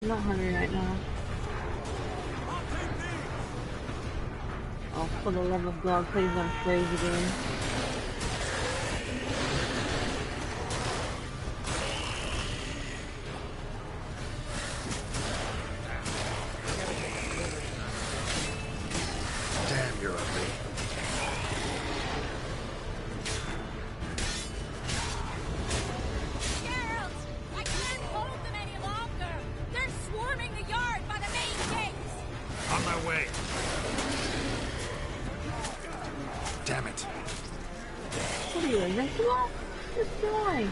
I'm not hungry right now. Oh, for the love of God, please don't freeze again. Damn, you're ugly. Damn it. What are you, a regular? Just die.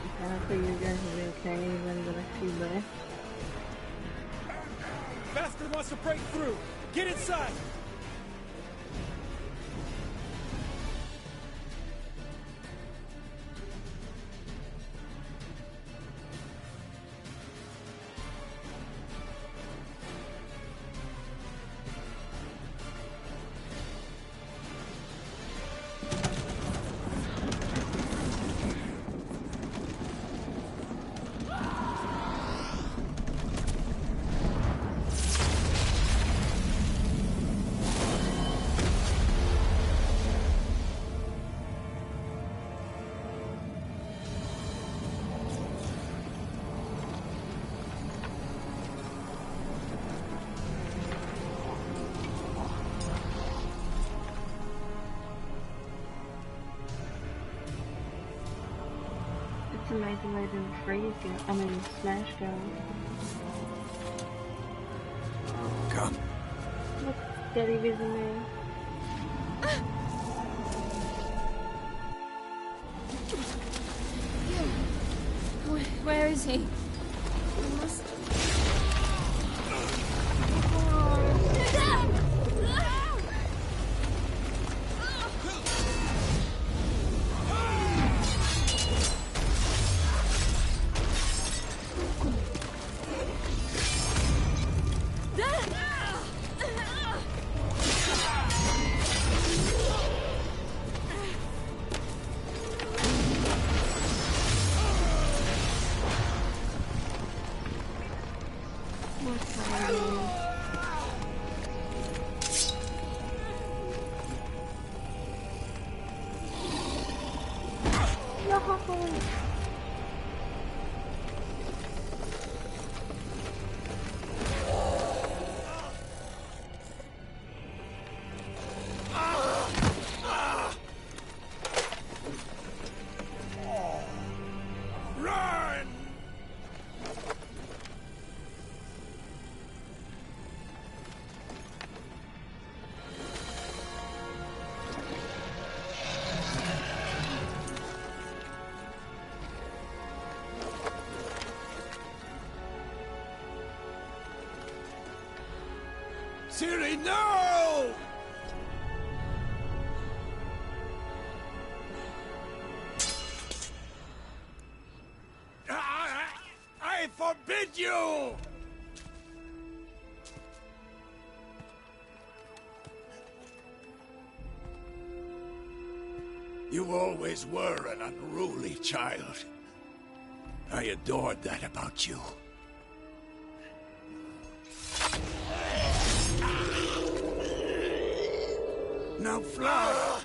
Okay, I think you guys will be okay even the next few minutes. Bastard wants to break through! Get inside! It's amazing they didn't freeze go. I mean, smash go. Come. Look, Daddy visiting me. Where is he? Siri, no! I forbid you! You always were an unruly child. I adored that about you. Now fly!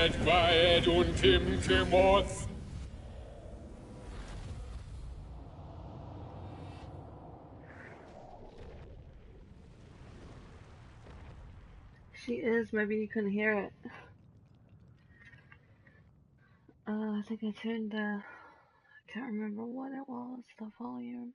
Edgwide und Timtimoth. She is. Maybe you couldn't hear it. I think I turned. I can't remember what it was. The volume.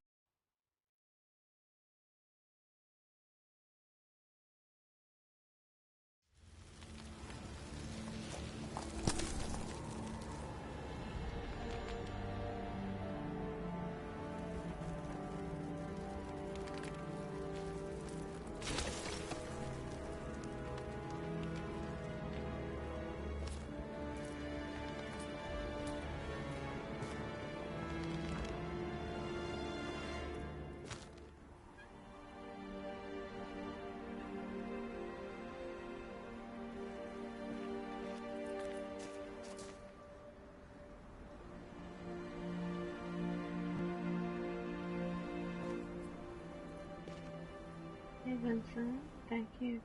Hey Vincent, thank you.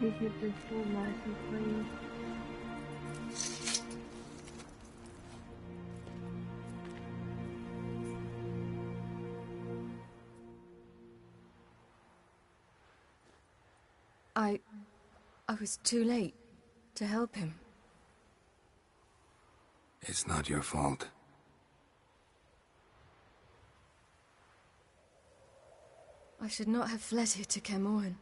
You keep this so nice and clean. I was too late to help him. It's not your fault. I should not have fled here to Camoran.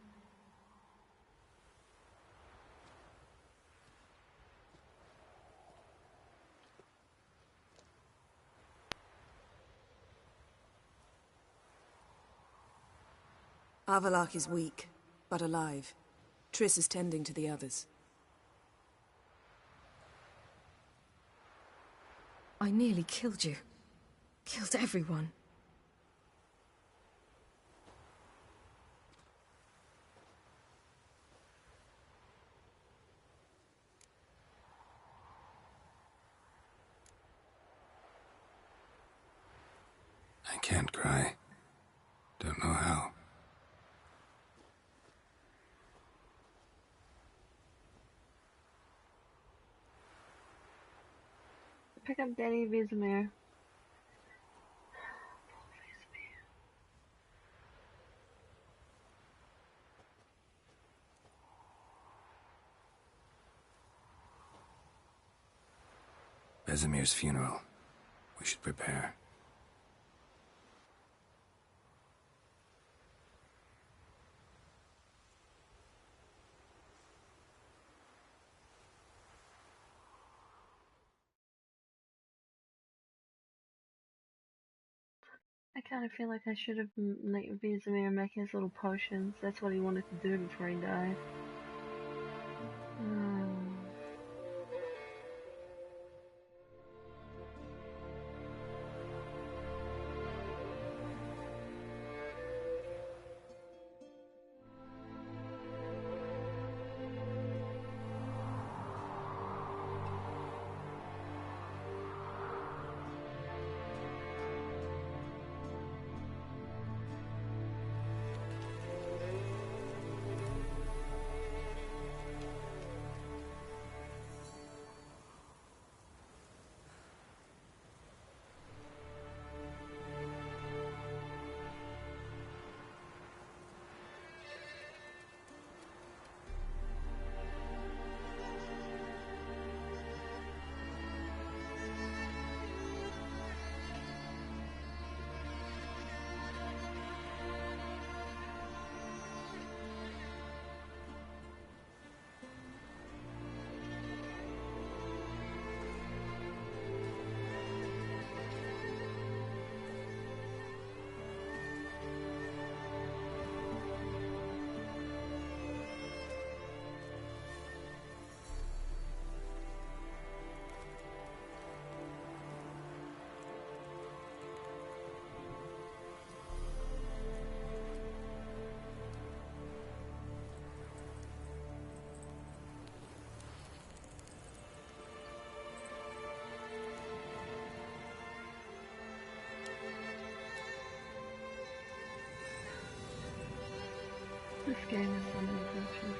Avalok is weak, but alive. Triss is tending to the others. I nearly killed you. Killed everyone. I can't cry. Don't know how. Pick up Danny Vizimir. Vesemir's funeral. We should prepare. I kind of feel like I should have let Vizimir make his little potions. That's what he wanted to do before he died. This game is one of adventures.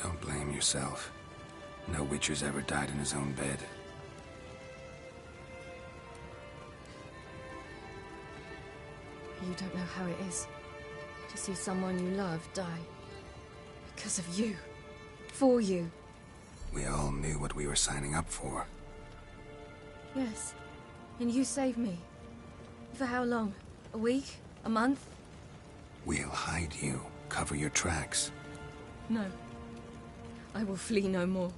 Don't blame yourself. No Witcher's ever died in his own bed. You don't know how it is to see someone you love die. Because of you. For you. We all knew what we were signing up for. Yes. And you saved me. For how long? A week? A month? We'll hide you. Cover your tracks. No. I will flee no more.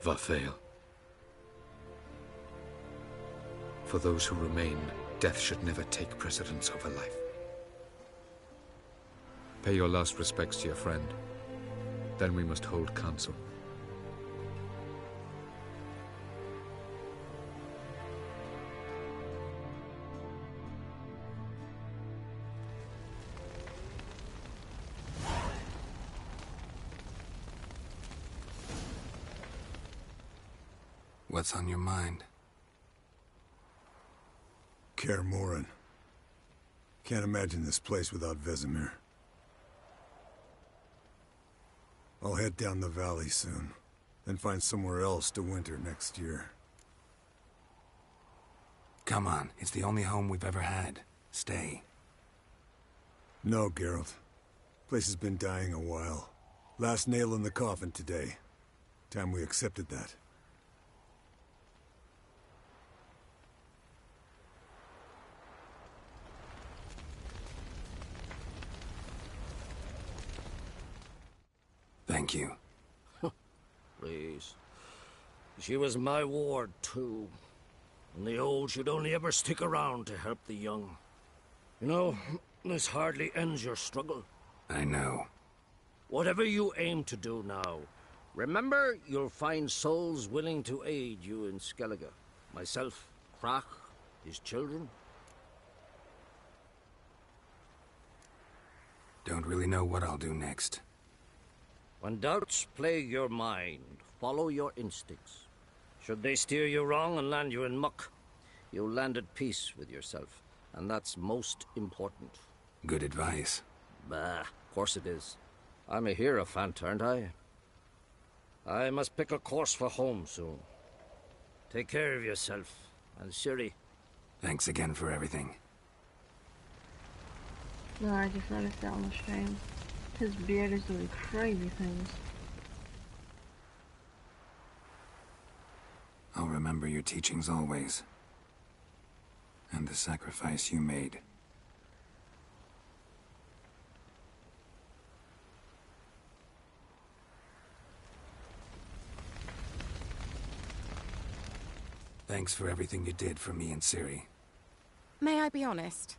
Vafail. For those who remain, death should never take precedence over life. Pay your last respects to your friend. Then we must hold council. What's on your mind? Kaer Morhen. Can't imagine this place without Vesemir. I'll head down the valley soon, then find somewhere else to winter next year. Come on, it's the only home we've ever had. Stay. No, Geralt. Place has been dying a while. Last nail in the coffin today. Time we accepted that. Thank you. Please. She was my ward, too. And the old should only ever stick around to help the young. You know, this hardly ends your struggle. I know. Whatever you aim to do now, remember you'll find souls willing to aid you in Skellige. Myself, Crach, his children. Don't really know what I'll do next. When doubts plague your mind, follow your instincts. Should they steer you wrong and land you in muck, you'll land at peace with yourself, and that's most important. Good advice. Bah, of course it is. I'm a hierophant, aren't I? I must pick a course for home soon. Take care of yourself, and Ciri. Thanks again for everything. No, I just noticed that on the stream. His beard is doing crazy things. I'll remember your teachings always. And the sacrifice you made. Thanks for everything you did for me and Ciri. May I be honest?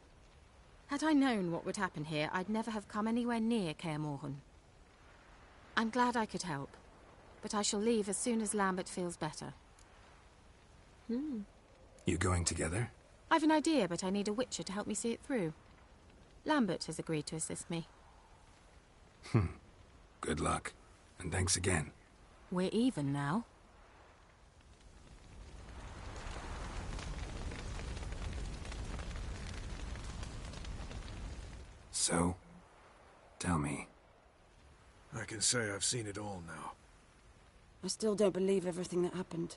Had I known what would happen here, I'd never have come anywhere near Kaer Morhen. I'm glad I could help, but I shall leave as soon as Lambert feels better. You going together? I've an idea, but I need a Witcher to help me see it through. Lambert has agreed to assist me. Good luck, and thanks again. We're even now. So, tell me. I can say I've seen it all now. I still don't believe everything that happened.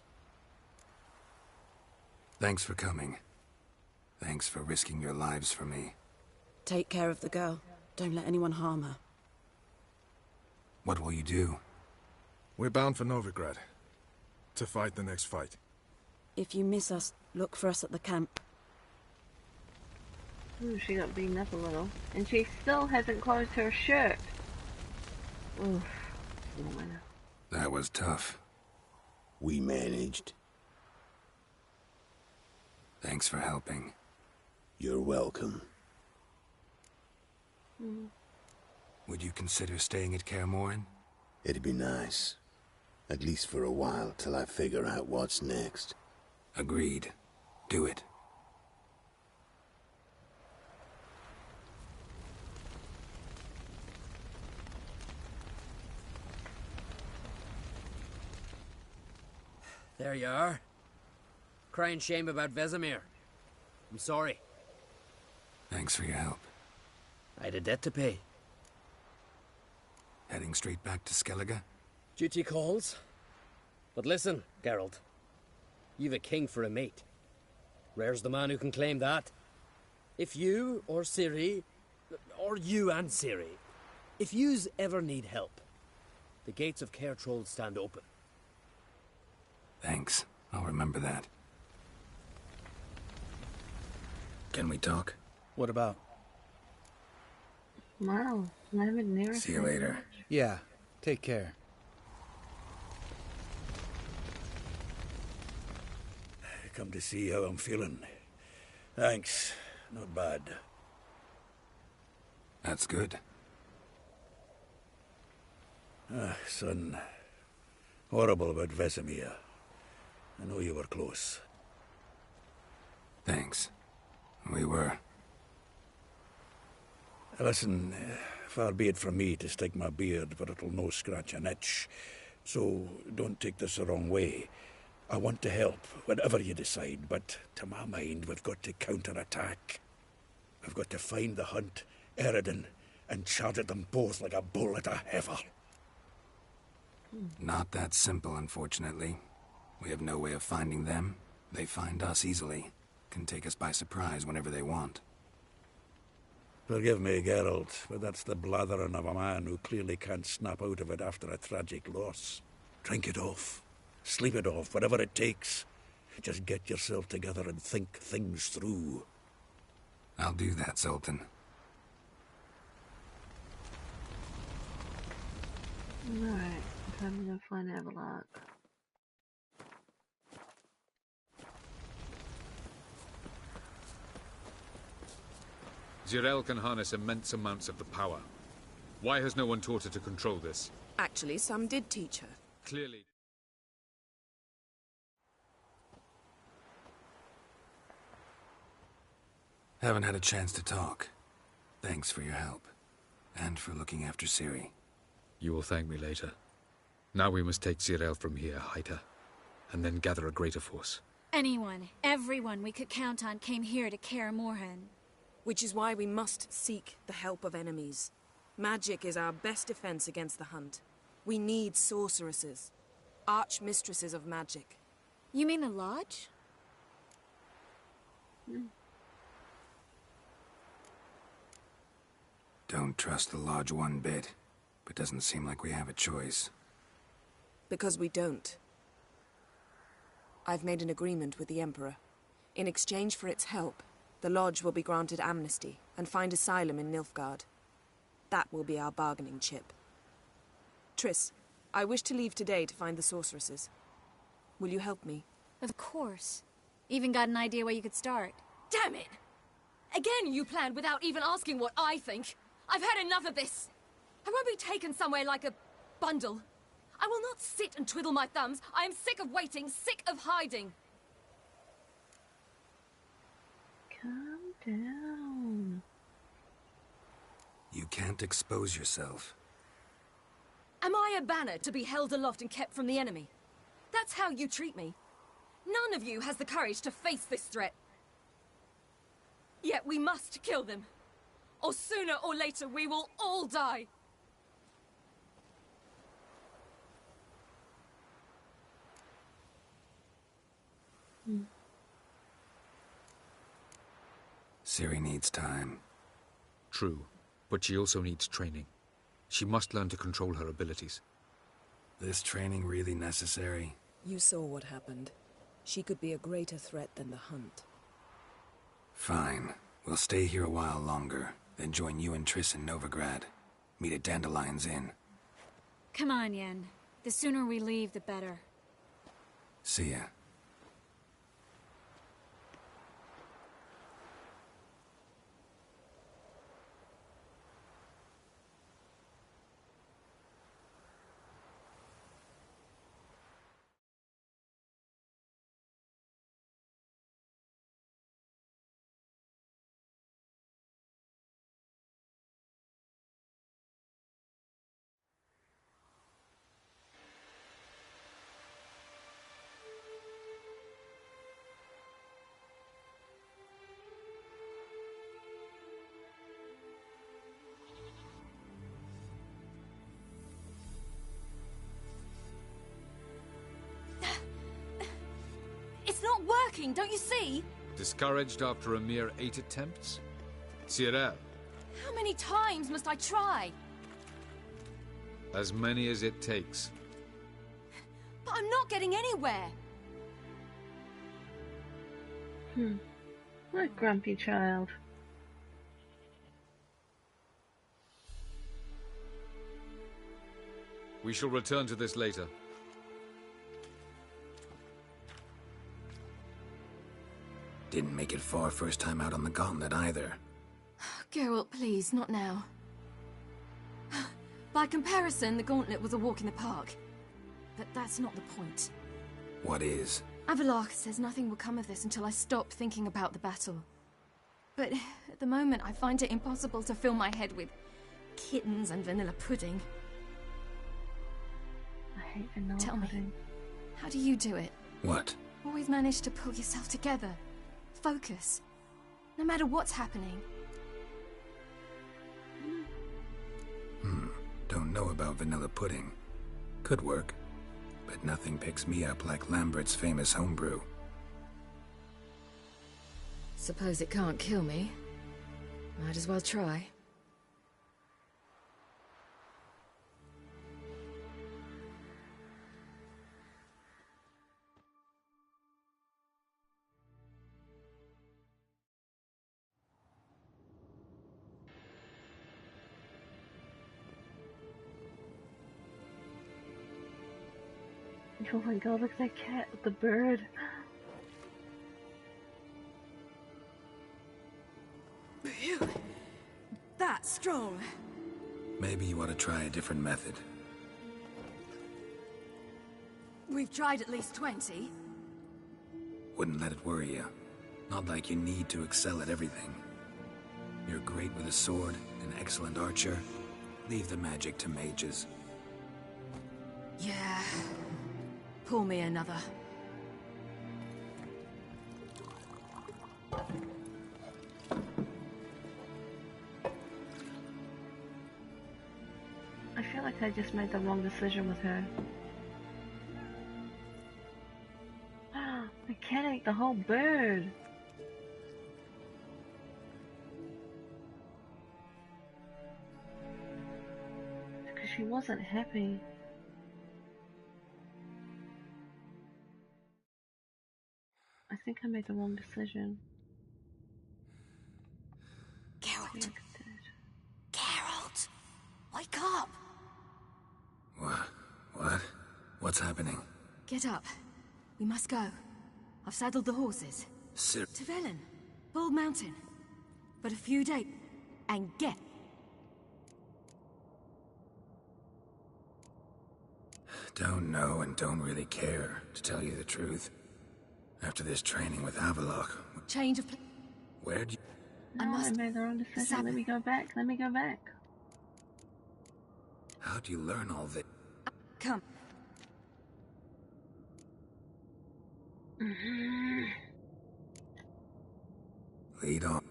Thanks for coming. Thanks for risking your lives for me. Take care of the girl. Don't let anyone harm her. What will you do? We're bound for Novigrad. To fight the next fight. If you miss us, look for us at the camp. Ooh, she got beaten up a little. And she still hasn't closed her shirt. Oof. That was tough. We managed. Thanks for helping. You're welcome. Would you consider staying at Kaer Morhen? It'd be nice. At least for a while, till I figure out what's next. Agreed. Do it. There you are. Crying shame about Vesemir. I'm sorry. Thanks for your help. I had a debt to pay. Heading straight back to Skellige? Duty calls. But listen, Geralt. You've a king for a mate. Rare's the man who can claim that. If you or Ciri, or you and Ciri, if yous ever need help, the gates of Caer Troll stand open. Thanks. I'll remember that. Can we talk? What about? Wow, I haven't never See you later. Yeah, take care. Come to see how I'm feeling. Thanks. Not bad. That's good. Son. Horrible about Vesemir. I know you were close. Thanks. We were. Listen, far be it from me to stick my beard, but it'll no scratch an itch. So don't take this the wrong way. I want to help, whatever you decide, but to my mind, we've got to counterattack. We've got to find the Hunt, Eredin, and charge at them both like a bull at a heifer. Not that simple, unfortunately. We have no way of finding them. They find us easily. Can take us by surprise whenever they want. Forgive me, Geralt, but that's the blathering of a man who clearly can't snap out of it after a tragic loss. Drink it off. Sleep it off, whatever it takes. Just get yourself together and think things through. I'll do that, Sultan. Alright, time to go find Avalok. Zirael can harness immense amounts of the power. Why has no one taught her to control this? Actually, some did teach her. Clearly. Haven't had a chance to talk. Thanks for your help. And for looking after Ciri. You will thank me later. Now we must take Zirael from here, hide her, and then gather a greater force. Anyone, everyone we could count on came here to Kaer Morhen. Which is why we must seek the help of enemies. Magic is our best defense against the Hunt. We need sorceresses. Archmistresses of magic. You mean the Lodge? Don't trust the Lodge one bit, but doesn't seem like we have a choice. Because we don't. I've made an agreement with the Emperor. In exchange for its help, the Lodge will be granted amnesty and find asylum in Nilfgaard. That will be our bargaining chip. Triss, I wish to leave today to find the sorceresses. Will you help me? Of course. Even got an idea where you could start. Damn it! Again you planned without even asking what I think. I've had enough of this. I won't be taken somewhere like a bundle. I will not sit and twiddle my thumbs. I am sick of waiting, sick of hiding. Calm down. You can't expose yourself. Am I a banner to be held aloft and kept from the enemy? That's how you treat me. None of you has the courage to face this threat. Yet we must kill them. Or sooner or later we will all die. Ciri needs time. True, but she also needs training. She must learn to control her abilities. This training really necessary? You saw what happened. She could be a greater threat than the Hunt. Fine. We'll stay here a while longer, then join you and Triss in Novigrad. Meet at Dandelion's Inn. Come on, Yen. The sooner we leave, the better. See ya. working, don't you see? Discouraged after a mere 8 attempts? Cyril, How many times must I try? as many as it takes. But I'm not getting anywhere. What a grumpy child. We shall return to this later. Didn't make it far first time out on the gauntlet either. Geralt, please, not now. By comparison, the gauntlet was a walk in the park. But that's not the point. What is? Avallac'h says nothing will come of this until I stop thinking about the battle. But at the moment, I find it impossible to fill my head with kittens and vanilla pudding. I hate vanilla Tell pudding. me, how do you do it? What? Always manage to pull yourself together. Focus. No matter what's happening. Don't know about vanilla pudding. Could work. But nothing picks me up like Lambert's famous homebrew. Suppose it can't kill me. Might as well try. Oh my god, look at that cat with the bird. Phew. That's strong. Maybe you ought to try a different method. We've tried at least 20. Wouldn't let it worry you. Not like you need to excel at everything. You're great with a sword, an excellent archer. Leave the magic to mages. Yeah. Pull me another. I feel like I just made the wrong decision with her. The cat ate the whole bird. Because she wasn't happy. I think I made the wrong decision. Geralt. Geralt! Wake up! What? What's happening? Get up. We must go. I've saddled the horses. Sir. To Velen. Bald Mountain. But a few days. And get. Don't know and don't really care, to tell you the truth. After this training with Avallac'h, Change of... where'd you... No, I made the wrong decision. Let me go back. Let me go back. How'd you learn all this? Come. Lead on.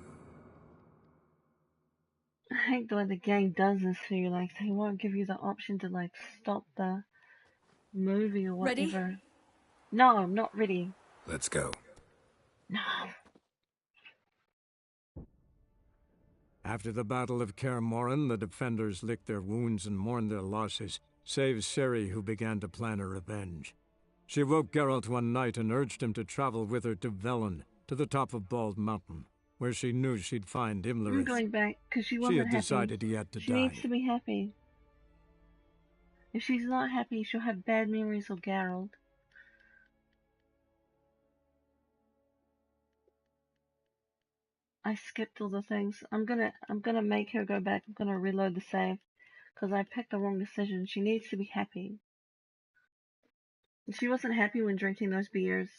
I hate the way the game does this to you. Like, they won't give you the option to, like, stop the movie or whatever. Ready? No, I'm not ready. Let's go. No. After the Battle of Kaer Morhen, the defenders licked their wounds and mourned their losses, save Ciri, who began to plan a revenge. She woke Geralt one night and urged him to travel with her to Velen, to the top of Bald Mountain, where she knew she'd find Imlerith. I'm going back, because she wasn't happy. She had decided he had to She die. needs to be happy. If she's not happy, she'll have bad memories of Geralt. I skipped all the things. I'm gonna make her go back. I'm gonna reload the save. Because I picked the wrong decision. She needs to be happy. She wasn't happy when drinking those beers.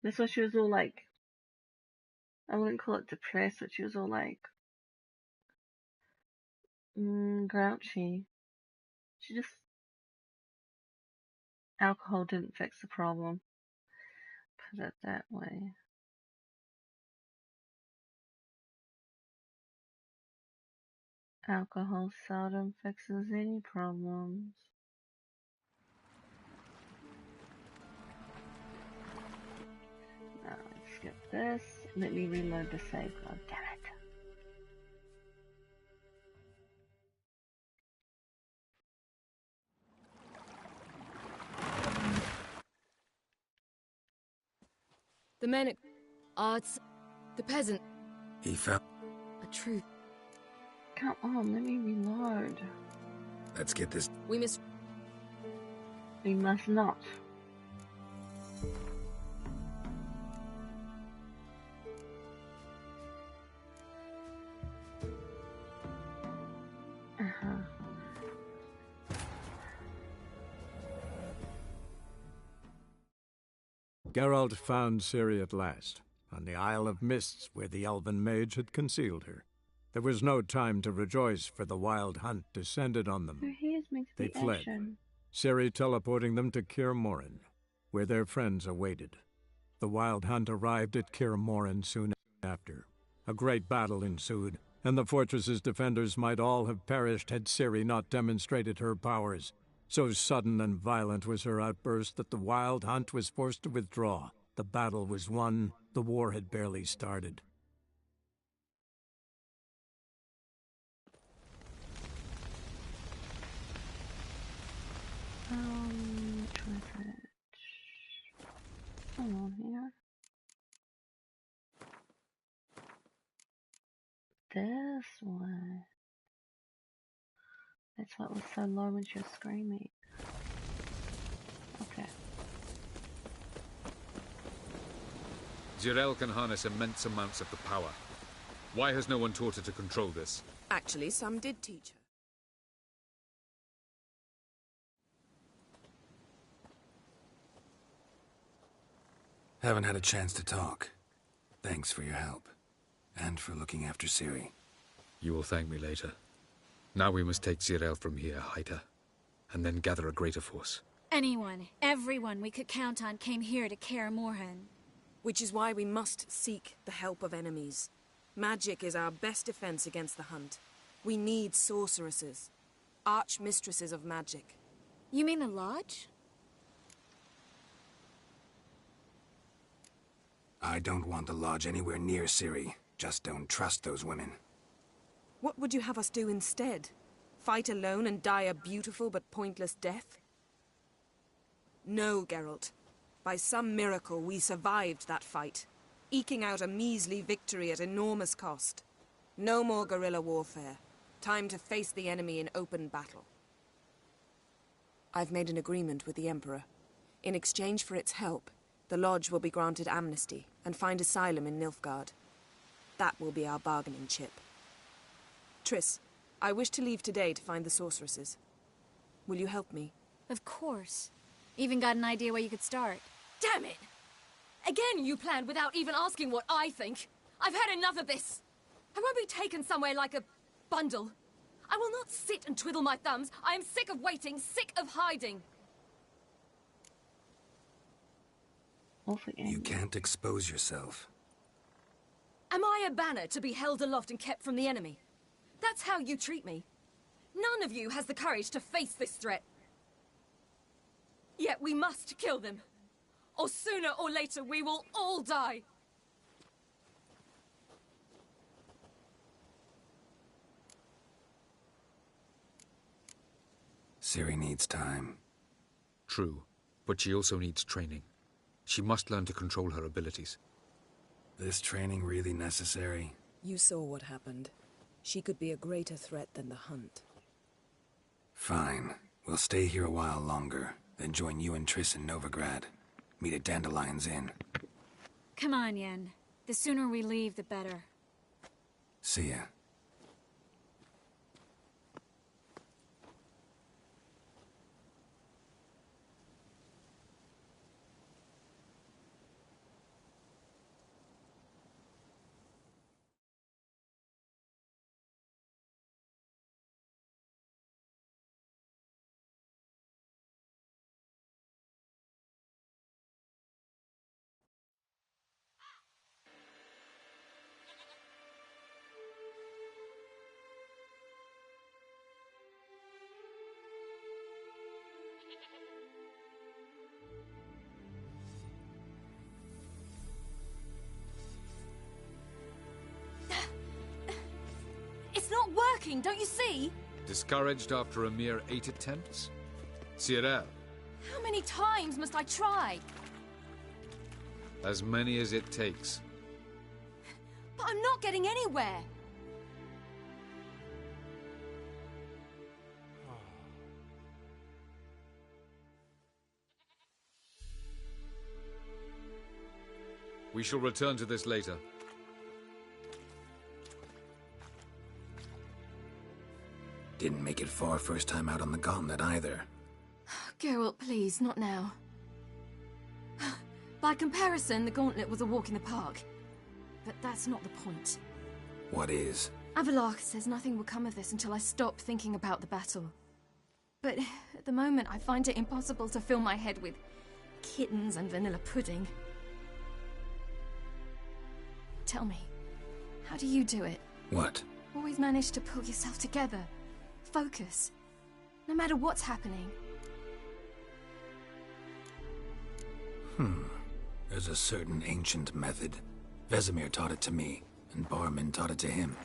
That's why she was all like, I wouldn't call it depressed, but she was all like, grouchy. She just, alcohol didn't fix the problem. Put it that way. Alcohol seldom fixes any problems. this. Let me reload the save. God damn it. The men at arts, the peasant. He found... A truth. Come on, let me reload. Let's get this... We must not. Geralt found Ciri at last, on the Isle of Mists where the elven mage had concealed her. There was no time to rejoice, for the wild hunt descended on them. They fled, Ciri teleporting them to Kaer Morhen, where their friends awaited. The wild hunt arrived at Kaer Morhen soon after. A great battle ensued, and the fortress's defenders might all have perished had Ciri not demonstrated her powers. So sudden and violent was her outburst that the wild hunt was forced to withdraw. The battle was won. The war had barely started. Which was it? Come on here. This one. That's what was so low when she was screaming. Okay. Zirael can harness immense amounts of the power. Why has no one taught her to control this? Actually, some did teach her. Haven't had a chance to talk. Thanks for your help. And for looking after Ciri. You will thank me later. Now we must take Zirael from here, hide her, and then gather a greater force. Anyone, everyone we could count on came here to Kaer Morhen. Which is why we must seek the help of enemies. Magic is our best defense against the hunt. We need sorceresses, archmistresses of magic. You mean the Lodge? I don't want the Lodge anywhere near Ciri. Just don't trust those women. What would you have us do instead? Fight alone and die a beautiful but pointless death? No, Geralt. By some miracle, we survived that fight, eking out a measly victory at enormous cost. No more guerrilla warfare. Time to face the enemy in open battle. I've made an agreement with the Emperor. In exchange for its help, the Lodge will be granted amnesty and find asylum in Nilfgaard. That will be our bargaining chip. Triss, I wish to leave today to find the sorceresses. Will you help me? Of course. Even got an idea where you could start. Damn it! Again you planned without even asking what I think. I've had enough of this. I won't be taken somewhere like a bundle. I will not sit and twiddle my thumbs. I am sick of waiting, sick of hiding. You can't expose yourself. Am I a banner to be held aloft and kept from the enemy? That's how you treat me. None of you has the courage to face this threat. Yet we must kill them. Or sooner or later we will all die. Ciri needs time. True, but she also needs training. She must learn to control her abilities. This training really necessary? You saw what happened. She could be a greater threat than the hunt. Fine. We'll stay here a while longer, then join you and Triss in Novigrad. Meet at Dandelion's Inn. Come on, Yen. The sooner we leave, the better. See ya. working, don't you see? Discouraged after a mere 8 attempts? Cyril, How many times must I try? as many as it takes. But I'm not getting anywhere. We shall return to this later. Didn't make it far first time out on the gauntlet either. Geralt, please, not now. By comparison, the gauntlet was a walk in the park. But that's not the point. What is? Avallac'h says nothing will come of this until I stop thinking about the battle. But at the moment, I find it impossible to fill my head with kittens and vanilla pudding. Tell me, how do you do it? What? Always manage to pull yourself together. Focus. No matter what's happening. There's a certain ancient method. Vesemir taught it to me, and Barman taught it to him.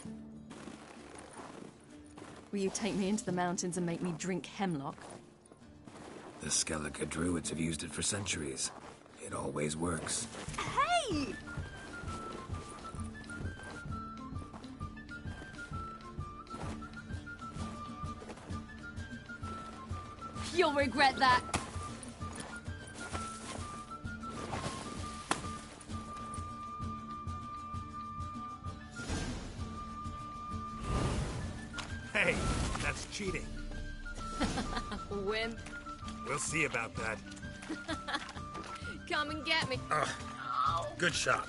Will you take me into the mountains and make me drink hemlock? The Skellige druids have used it for centuries. It always works. Hey! You'll regret that. Hey, that's cheating. Wimp. We'll see about that. Come and get me. Good shot.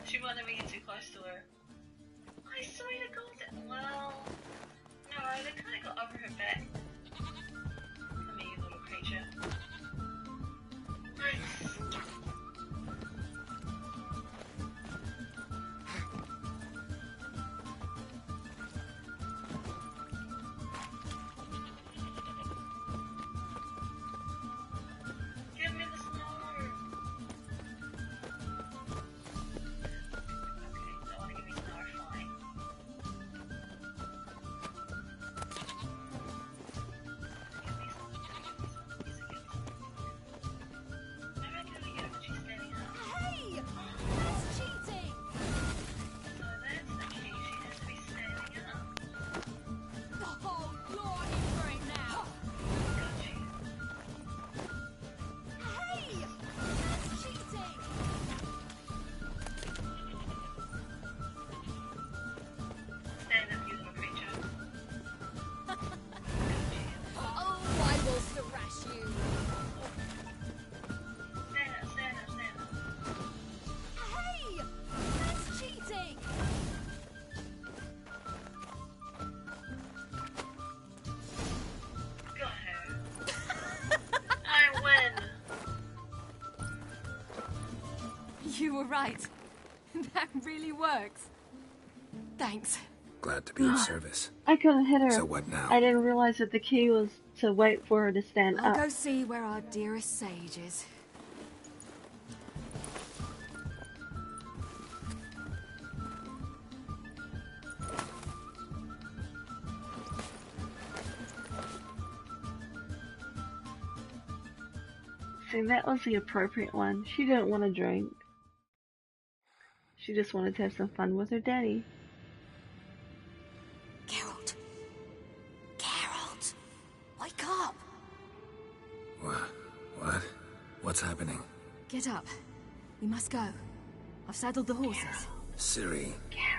She wanted me to get too close to her. I swear to God. Well, no, they kind of got over her back. Come here, you little creature. Nice. Give me the snow. Okay. were right. That really works. Thanks. Glad to be of service. I couldn't hit her. So what now? I didn't realize that the key was to wait for her to stand I'll up. go see where our dearest sage is. See, that was the appropriate one. She didn't want to drink. She just wanted to have some fun with her daddy. Geralt. Geralt. Wake up. What? What's happening? Get up. We must go. I've saddled the horses. Ciri,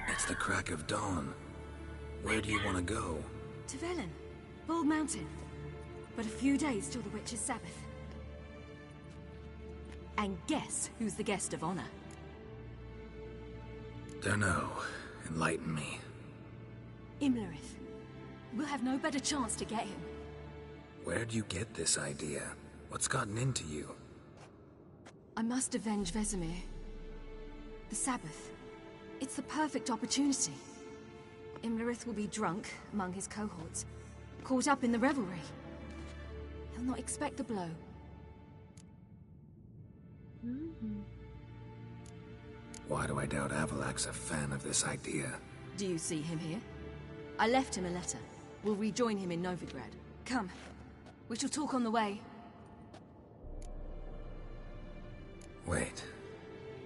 it's the crack of dawn. Where do you want to go? To Velen. Bald Mountain. But a few days till the Witch's Sabbath. And guess who's the guest of honor? Dunno. Enlighten me. Imlerith. We'll have no better chance to get him. Where'd you get this idea? What's gotten into you? I must avenge Vesemir. The Sabbath. It's the perfect opportunity. Imlerith will be drunk among his cohorts, caught up in the revelry. He'll not expect the blow. Why do I doubt Avalak's a fan of this idea? Do you see him here? I left him a letter. We'll rejoin him in Novigrad. Come. We shall talk on the way. Wait.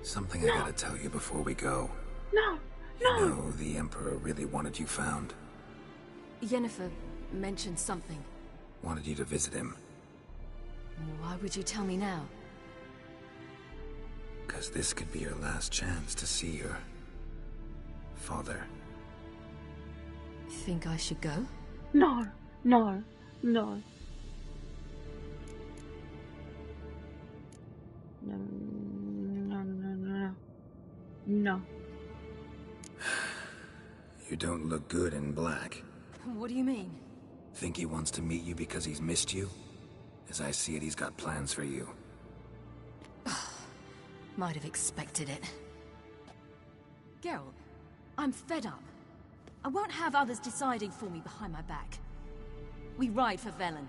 Something I gotta tell you before we go. No! You know, the Emperor really wanted you found. Yennefer mentioned something. Wanted you to visit him. Why would you tell me now? Because this could be your last chance to see your father. Think I should go? No, no, no. No, no, no, no. No. You don't look good in black. What do you mean? Think he wants to meet you because he's missed you? As I see it, he's got plans for you. Might have expected it. Geralt, I'm fed up. I won't have others deciding for me behind my back. We ride for Velen.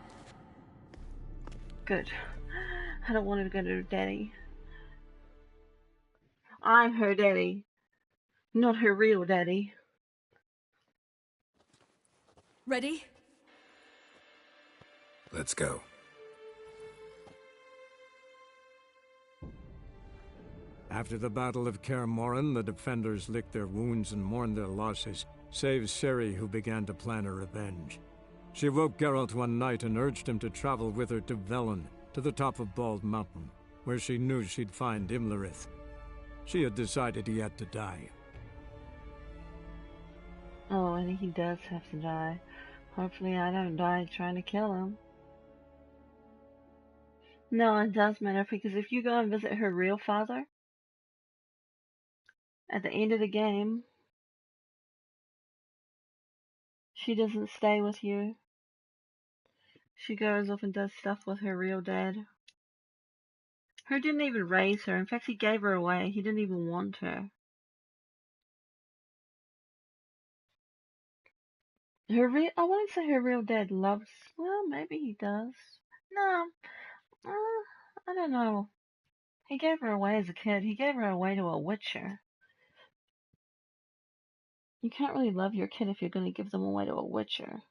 Good. I don't want her to go to her daddy. I'm her daddy. Not her real daddy. Ready? Let's go. After the Battle of Kaer Morhen, the defenders licked their wounds and mourned their losses, save Ciri, who began to plan a revenge. She woke Geralt one night and urged him to travel with her to Velen, to the top of Bald Mountain, where she knew she'd find Imlerith. She had decided he had to die. Oh, and he does have to die. Hopefully I don't die trying to kill him. No, it does matter, because if you go and visit her real father, at the end of the game, she doesn't stay with you. She goes off and does stuff with her real dad. Her didn't even raise her. In fact, he gave her away. He didn't even want her. I wouldn't say her real dad loves. Well, maybe he does. No, I don't know. He gave her away as a kid. He gave her away to a witcher. You can't really love your kid if you're going to give them away to a witcher.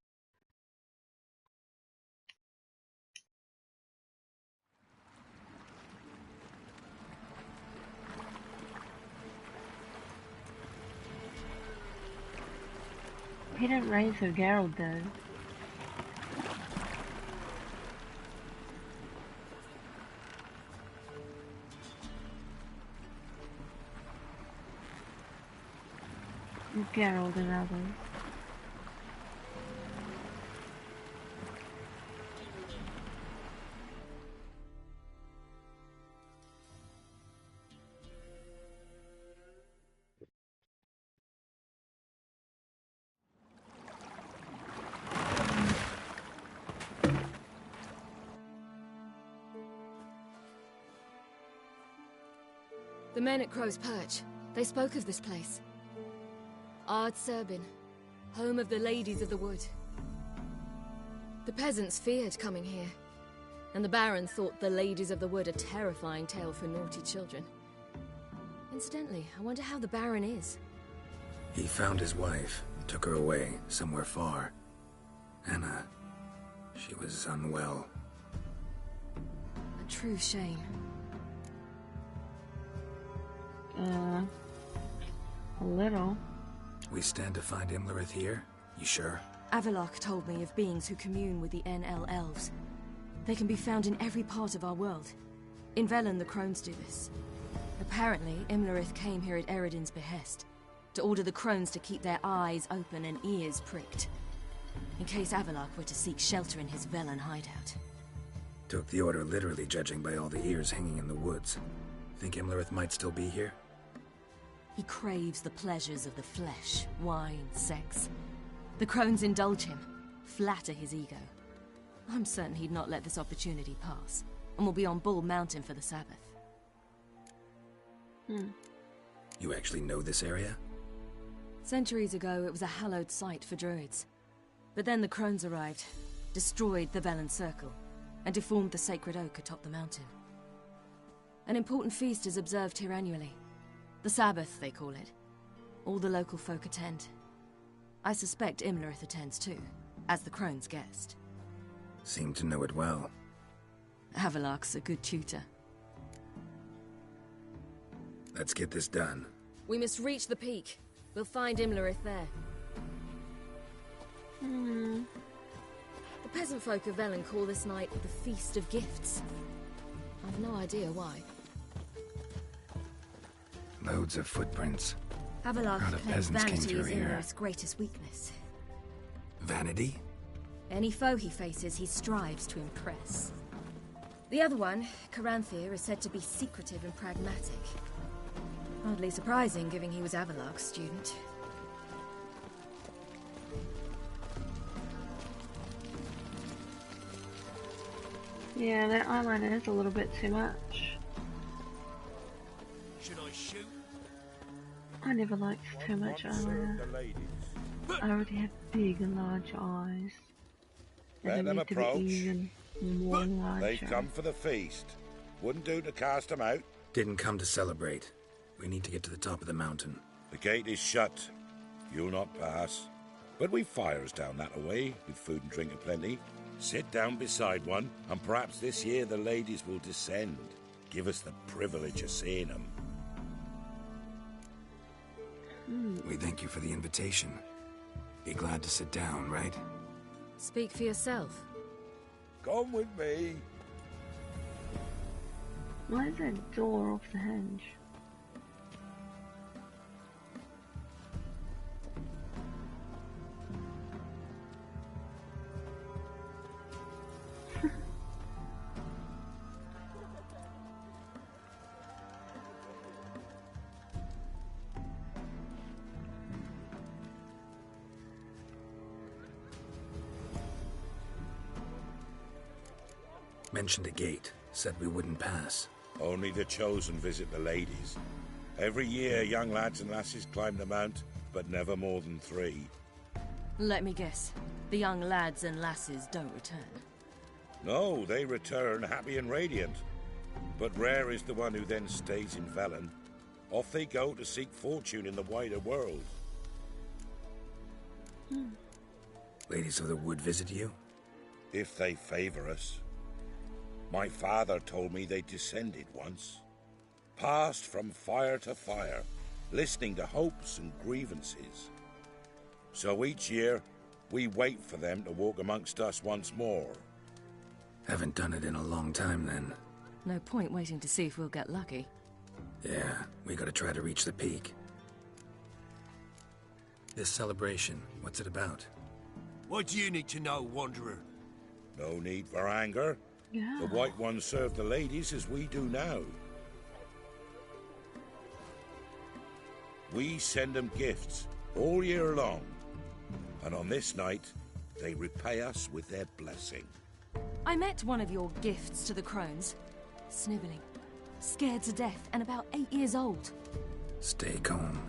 He didn't raise her, Geralt did. Geralt and others. The men at Crow's Perch, they spoke of this place. Ard Serbin, home of the Ladies of the Wood. The peasants feared coming here, and the Baron thought the Ladies of the Wood a terrifying tale for naughty children. Incidentally, I wonder how the Baron is. He found his wife, took her away, somewhere far. Anna, she was unwell. A true shame. A little. We stand to find Imlerith here? You sure? Avalok told me of beings who commune with the NL elves. They can be found in every part of our world. In Velen, the Crones do this. Apparently, Imlerith came here at Eredin's behest, to order the Crones to keep their eyes open and ears pricked, in case Avalok were to seek shelter in his Velen hideout. Took the order literally, judging by all the ears hanging in the woods. Think Imlerith might still be here? He craves the pleasures of the flesh, wine, sex. The Crones indulge him, flatter his ego. I'm certain he'd not let this opportunity pass, and will be on Bull Mountain for the Sabbath. You actually know this area? Centuries ago, it was a hallowed site for druids. But then the Crones arrived, destroyed the Velen Circle, and deformed the sacred oak atop the mountain. An important feast is observed here annually. The Sabbath, they call it. All the local folk attend. I suspect Imlerith attends too, as the Crone's guest. Seem to know it well. Avalok's a good tutor. Let's get this done. We must reach the peak. We'll find Imlerith there. The peasant folk of Velen call this night the Feast of Gifts. I've no idea why. Loads of footprints. Avalok Crowd of claims peasants came vanity through is here. Imlerith's greatest weakness. Vanity? Any foe he faces, he strives to impress. The other one, Caranthir, is said to be secretive and pragmatic. Hardly surprising, given he was Avalok's student. Yeah, that eyeliner is a little bit too much. Should I shoot? I never liked too much eyeliner. I already have big and large eyes. Let And them they need to be approach. even more larger. They've come for the feast. Wouldn't do to cast them out. Didn't come to celebrate. We need to get to the top of the mountain. The gate is shut. You'll not pass. But we've fires down that away, with food and drink aplenty. Sit down beside one, and perhaps this year the ladies will descend. Give us the privilege of seeing them. We thank you for the invitation. Be glad to sit down, right? Speak for yourself. Come with me. Why is that door off the hinge? Mentioned a gate. Said we wouldn't pass. Only the chosen visit the ladies. Every year, young lads and lasses climb the mount, but never more than 3. Let me guess. The young lads and lasses don't return. No, they return happy and radiant. But rare is the one who then stays in Velen. Off they go to seek fortune in the wider world. Ladies of the Wood visit you? If they favor us. My father told me they descended once. Passed from fire to fire, listening to hopes and grievances. So each year, we wait for them to walk amongst us once more. Haven't done it in a long time, then. No point waiting to see if we'll get lucky. Yeah, we gotta try to reach the peak. This celebration, what's it about? What do you need to know, Wanderer? No need for anger. Yeah. The White Ones serve the ladies as we do now. We send them gifts all year long. And on this night, they repay us with their blessing. I met one of your gifts to the Crones. Sniveling. scared to death, and about 8 years old. Stay calm.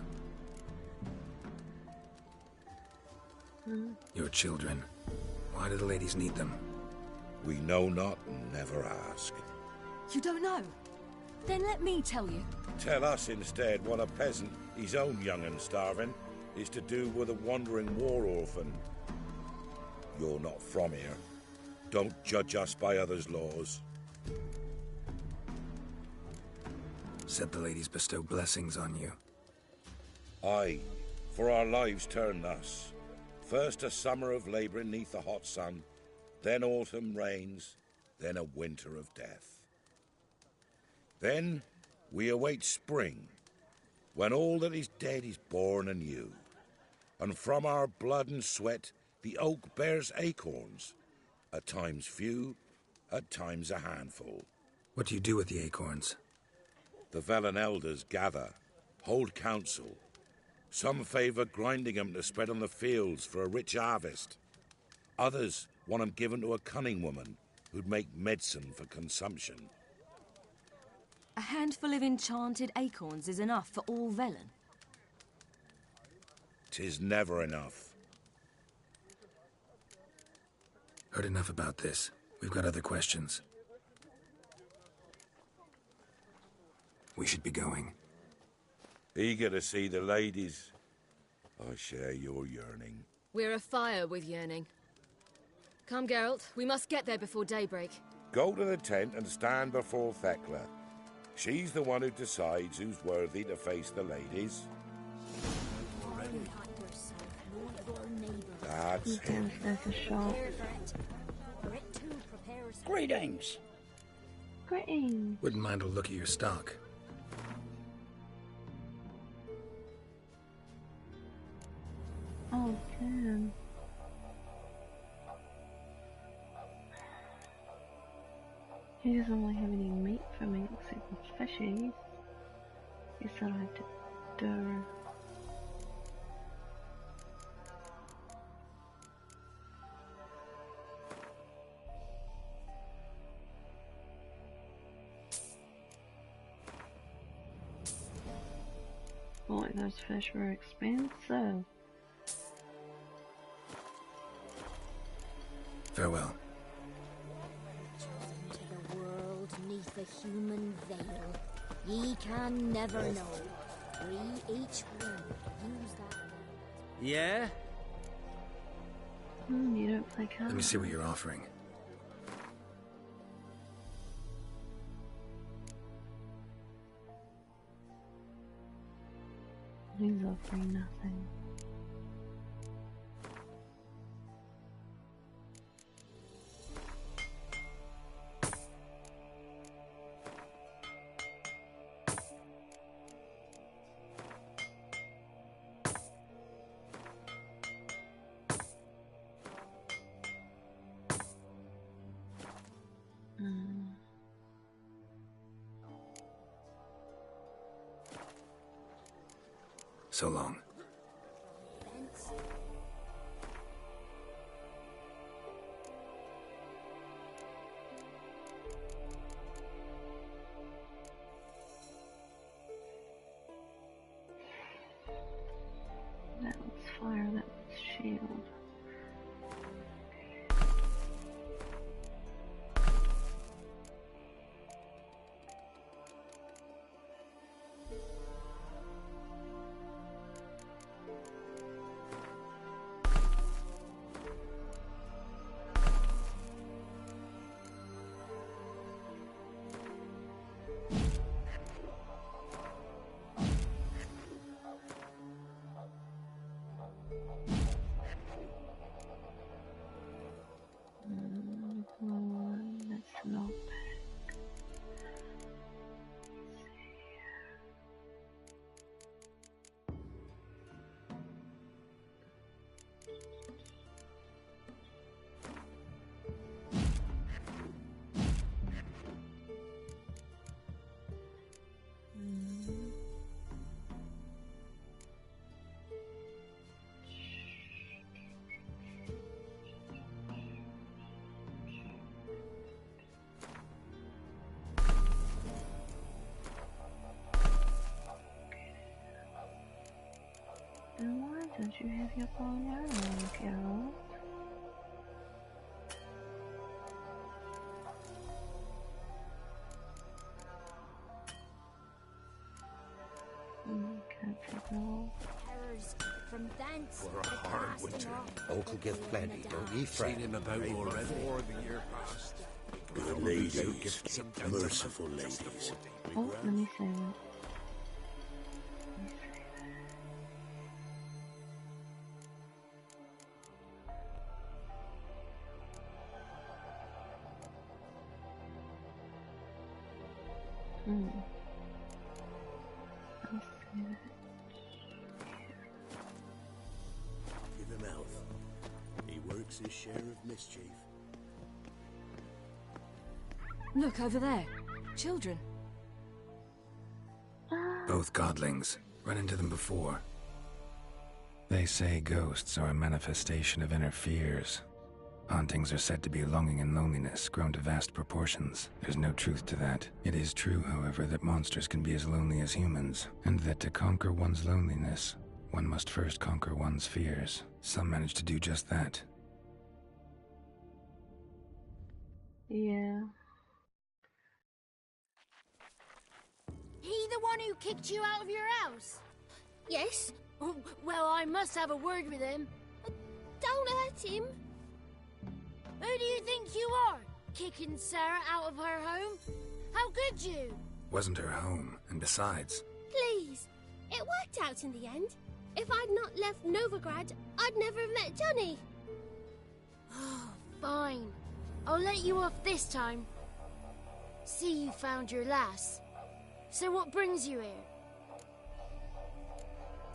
Your children. Why do the ladies need them? We know not and never ask. You don't know? Then let me tell you. Tell us instead what a peasant, his own young and starving, is to do with a wandering war orphan. You're not from here. Don't judge us by others' laws. Said the ladies bestow blessings on you. Aye, for our lives turn thus. First a summer of labouring neath the hot sun, then autumn rains, then a winter of death. Then we await spring, when all that is dead is born anew. And from our blood and sweat the oak bears acorns, at times few, at times a handful. What do you do with the acorns? The Velen elders gather, hold council. Some favour grinding 'em to spread on the fields for a rich harvest. Others want 'em given to a cunning woman who'd make medicine for consumption. A handful of enchanted acorns is enough for all Velen. 'Tis never enough. Heard enough about this. We've got other questions. We should be going. Eager to see the ladies. I share your yearning. We're afire with yearning. Come, Geralt. We must get there before daybreak. Go to the tent and stand before Thekla. She's the one who decides who's worthy to face the ladies. That's him. Greetings. Greetings. Wouldn't mind a look at your stock. Oh, damn. He doesn't really have any meat for me except for fishies. He said I have to do. Boy, those fish were expensive. Farewell. Chosen to the world neath a human veil. Ye can never know. We each one use that veil. Yeah? You don't play cards. Let me see what you're offering. He's offering nothing. So long. That was fire, that was shield. Don't you have your bow and arrow, Geralt? Can't take no. From thence, For a hard winter. Oak'll give plenty, don't ye fret. Seen him about already. Before the year passed. Good ladies, merciful ladies. Oh, let me save it. I'll save it. Give him health. He works his share of mischief. Look over there. Children. Both godlings. Run into them before. They say ghosts are a manifestation of inner fears. Hauntings are said to be longing and loneliness grown to vast proportions. There's no truth to that. It is true, however, that monsters can be as lonely as humans, and that to conquer one's loneliness, one must first conquer one's fears. Some manage to do just that. Yeah. He the one who kicked you out of your house? Yes. Oh, well, I must have a word with him. Don't hurt him. Who do you think you are? Kicking Sarah out of her home? How could you? Wasn't her home, and besides... Please. It worked out in the end. If I'd not left Novigrad, I'd never have met Johnny. Oh, fine. I'll let you off this time. See, you found your lass. So what brings you here?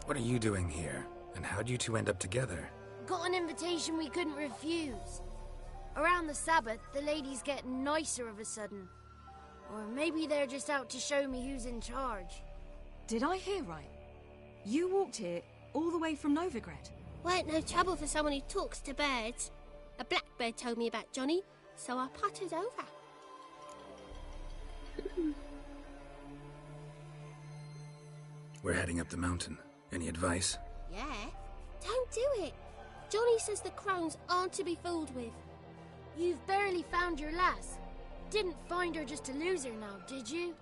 What are you doing here? And how'd you two end up together? Got an invitation we couldn't refuse. Around the Sabbath, the ladies get nicer of a sudden. Or maybe they're just out to show me who's in charge. Did I hear right? You walked here all the way from Novigrad? Weren't no trouble for someone who talks to birds. A blackbird told me about Johnny, so I pottered over. We're heading up the mountain. Any advice? Yeah? Don't do it. Johnny says the crones aren't to be fooled with. You've barely found your lass. Didn't find her just to lose her now, did you?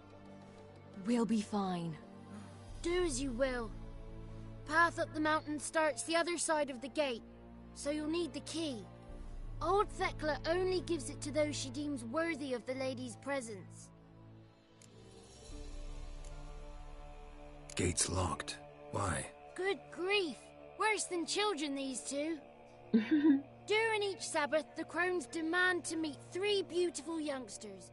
We'll be fine. Do as you will. Path up the mountain starts the other side of the gate, so you'll need the key. Old Thekla only gives it to those she deems worthy of the lady's presence. Gate's locked. Why? Good grief! Worse than children, these two. During each Sabbath, the crones demand to meet 3 beautiful youngsters.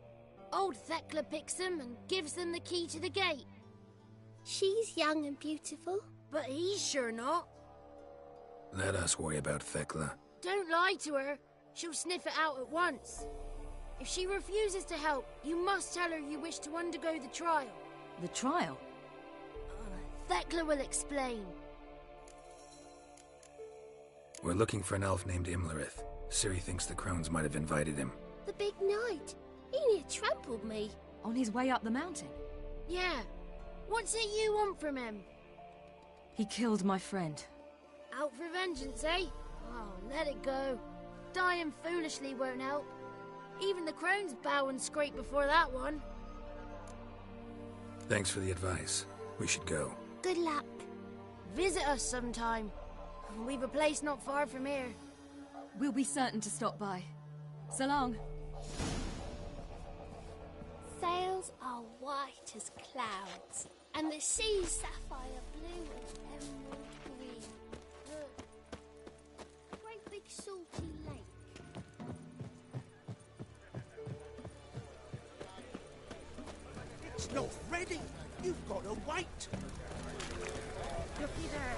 Old Thekla picks them and gives them the key to the gate. She's young and beautiful. But he's sure not. Let us worry about Thekla. Don't lie to her. She'll sniff it out at once. If she refuses to help, you must tell her you wish to undergo the trial. The trial? Thekla will explain. We're looking for an elf named Imlerith. Ciri thinks the crones might have invited him. The big knight. He near trampled me. On his way up the mountain? Yeah. What's it you want from him? He killed my friend. Out for vengeance, eh? Oh, let it go. Dying foolishly won't help. Even the crones bow and scrape before that one. Thanks for the advice. We should go. Good luck. Visit us sometime. We've a place not far from here. We'll be certain to stop by. So long. Sails are white as clouds, and the sea's sapphire blue and emerald green. Look, great big salty lake. It's not ready. You've got to wait. Looky there.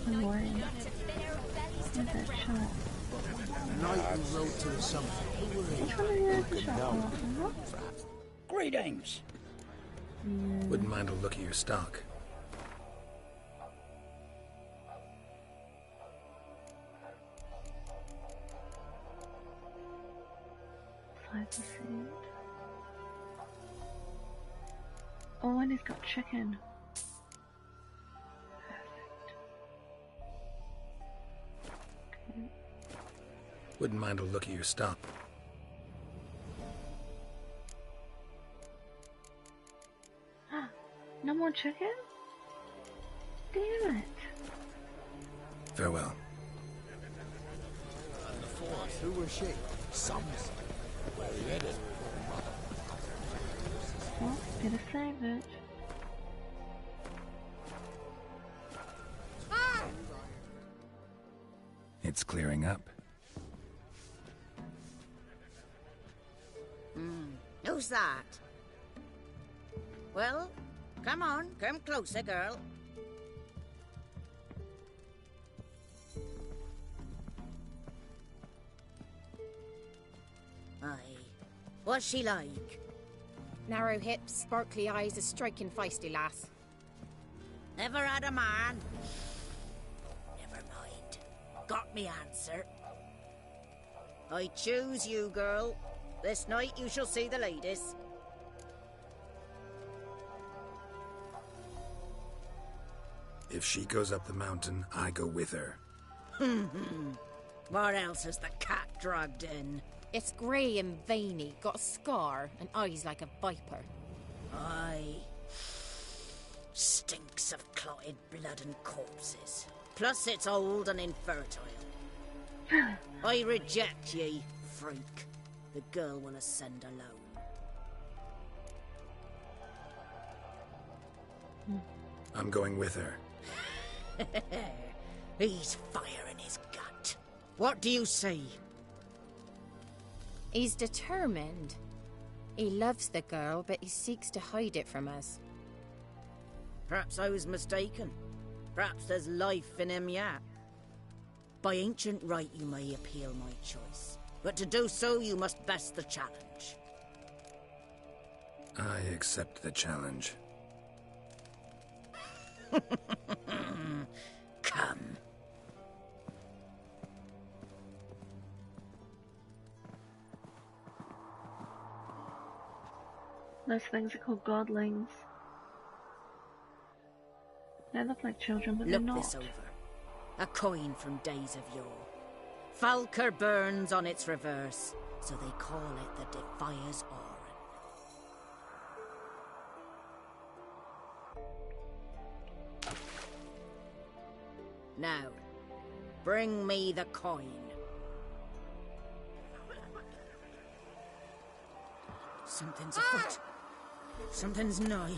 Annoying. Where's that shot? Night who rode to the summit. Which one of you is the shot? Greetings. Wouldn't mind a look at your stock. Oh, and he's got chicken. Wouldn't mind a look at your stump. No more chicken? Damn it. Farewell. And the fourth, who was she? Sums. Where he headed? Well, gotta save it. It's clearing up. Who's that? Well, come on, come closer, girl. Aye. What's she like? Narrow hips, sparkly eyes, a striking feisty lass. Never had a man? Never mind. Got me answer. I choose you, girl. This night you shall see the ladies. If she goes up the mountain, I go with her. What else has the cat dragged in? It's grey and veiny, got a scar, and eyes like a viper. Aye. Stinks of clotted blood and corpses. Plus it's old and infertile. I reject ye, freak. The girl will ascend alone. I'm going with her. He's fire in his gut. What do you say? He's determined. He loves the girl, but he seeks to hide it from us. Perhaps I was mistaken. Perhaps there's life in him yet. By ancient right you may appeal my choice, but to do so you must best the challenge. I accept the challenge. Come. Those things are called godlings. They look like children, but they're Look not. this over. A coin from days of yore. Falker burns on its reverse, so they call it the Defier's Oran. Now, bring me the coin. Something's afoot. Something's nigh.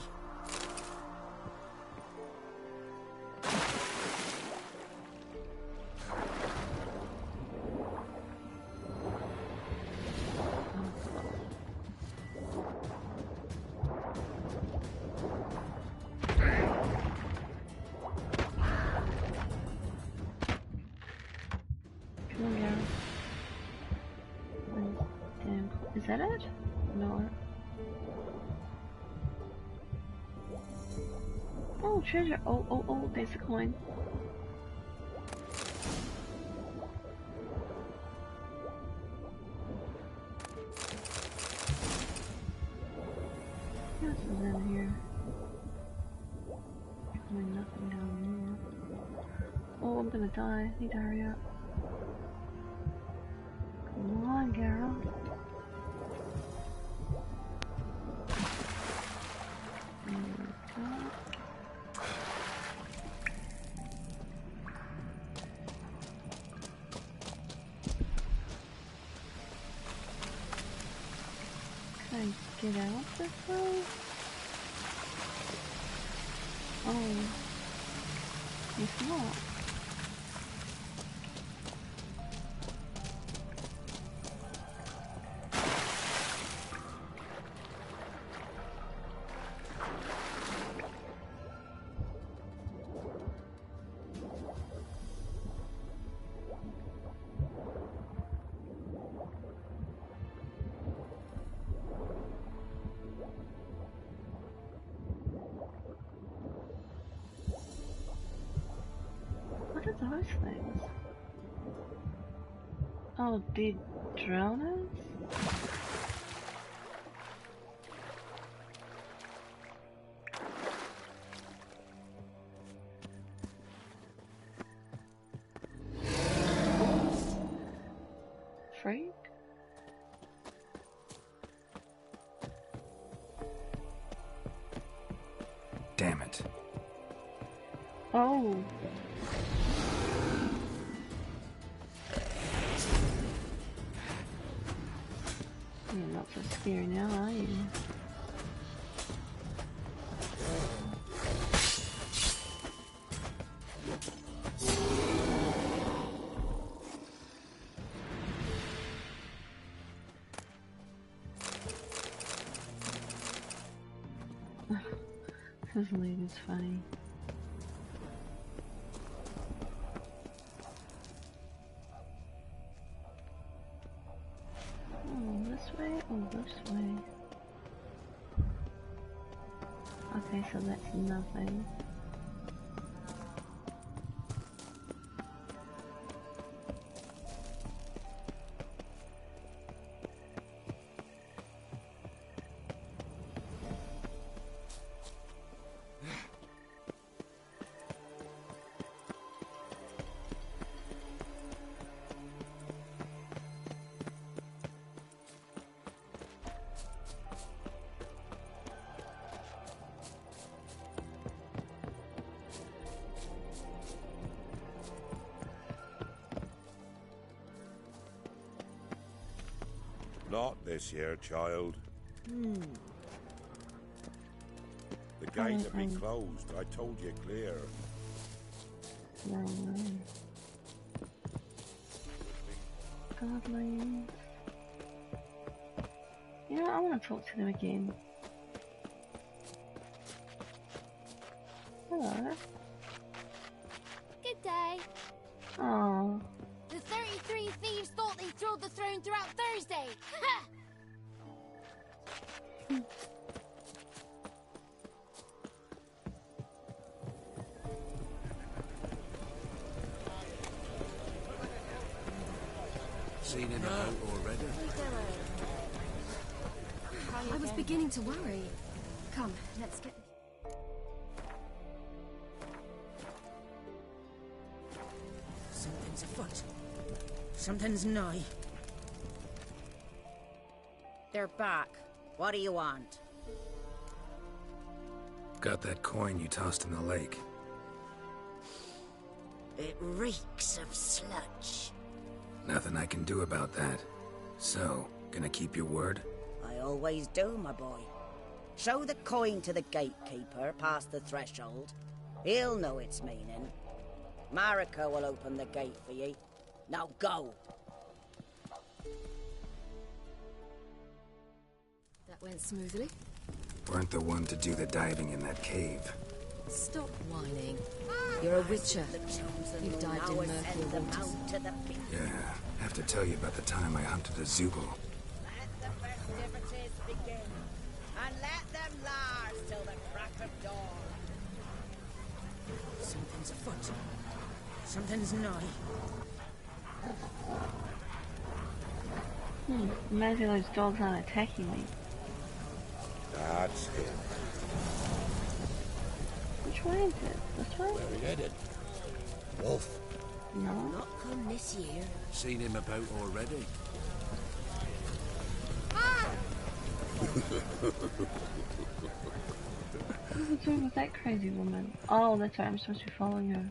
Come on, Gareth. Damn. Is that it? No. Oh, treasure. Oh, there's a coin. What else is in here? Probably nothing down here. Oh, I'm gonna die. I need to hurry up. Come on, Geralt. Can I get out this way? Oh, it's not. What are those things? Oh, did drowners? freak. Damn it. Oh. You're not so scary now, are you? His lead is funny. Oh, this way or this way? Okay, so that's nothing. Not this year, child. Hmm. The gate will be closed. I told you clear. Wrong way. Godlings. You know, I want to talk to them again. Hello. Good day. Oh. The 33 thieves thought they thrilled the throne throughout Thursday. Ha! Seen him out already? I was beginning to worry. Come, let's get... Something's afoot. Something's nigh. They're back. What do you want? Got that coin you tossed in the lake. It reeks of sludge. Nothing I can do about that. So, gonna keep your word? I always do, my boy. Show the coin to the gatekeeper past the threshold. He'll know its meaning. Marika will open the gate for ye. Now go! That went smoothly. Weren't the one to do the diving in that cave. Stop whining. You're a witcher. You've dived in murky waters. Yeah, have to tell you about the time I hunted a Zoogle. Let the festivities begin. And let them last till the crack of dawn. Something's afoot. Something's nigh. Imagine those dogs aren't attacking me. That's it. Which way is it? This way? Where he headed? Wolf. No. Not come this year. Seen him about already? What is it doing with that crazy woman? Oh, that's right, I'm supposed to be following her.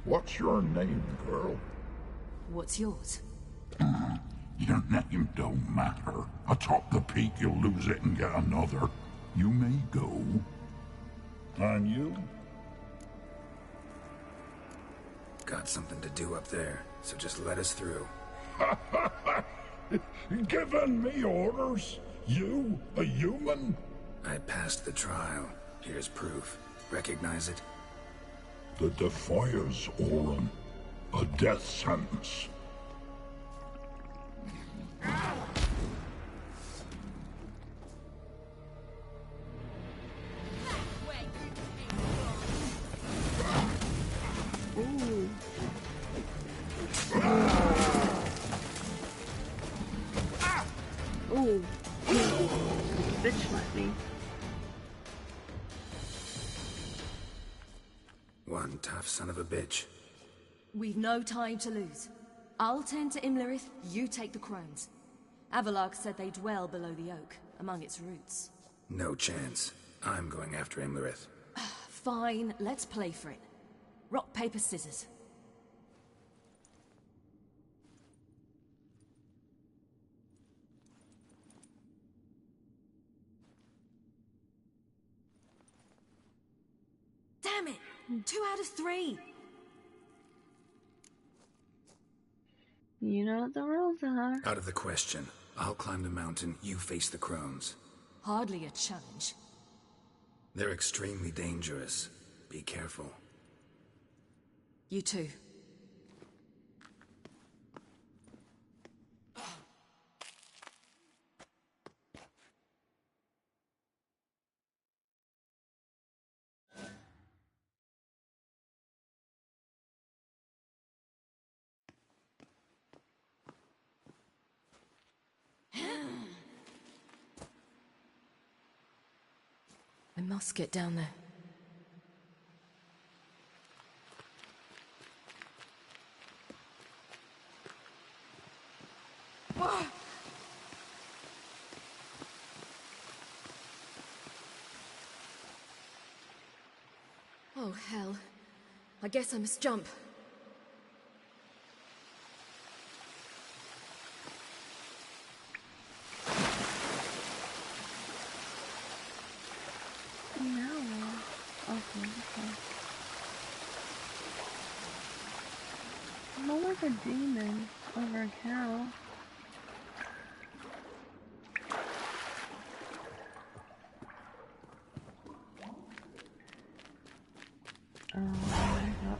What's your name, girl? What's yours? Your name don't matter. Atop the peak, you'll lose it and get another. You may go, And you? Got something to do up there, so just let us through. Giving me orders? You, a human? I passed the trial. Here's proof. Recognize it? The Defiers, Orin. A death sentence. Ooh. Ooh. Bitch slapped me. One tough son of a bitch. We've no time to lose. I'll tend to Imlerith, you take the crones. Avalok said they dwell below the oak, among its roots. No chance. I'm going after Imlerith. Fine, let's play for it. Rock, paper, scissors. Damn it! 2 out of 3! You know what the rules are. Out of the question. I'll climb the mountain, you face the crones. Hardly a challenge. They're extremely dangerous. Be careful. You too. I must get down there. Oh, hell. I guess I must jump. No. Okay. More like a demon over a cow.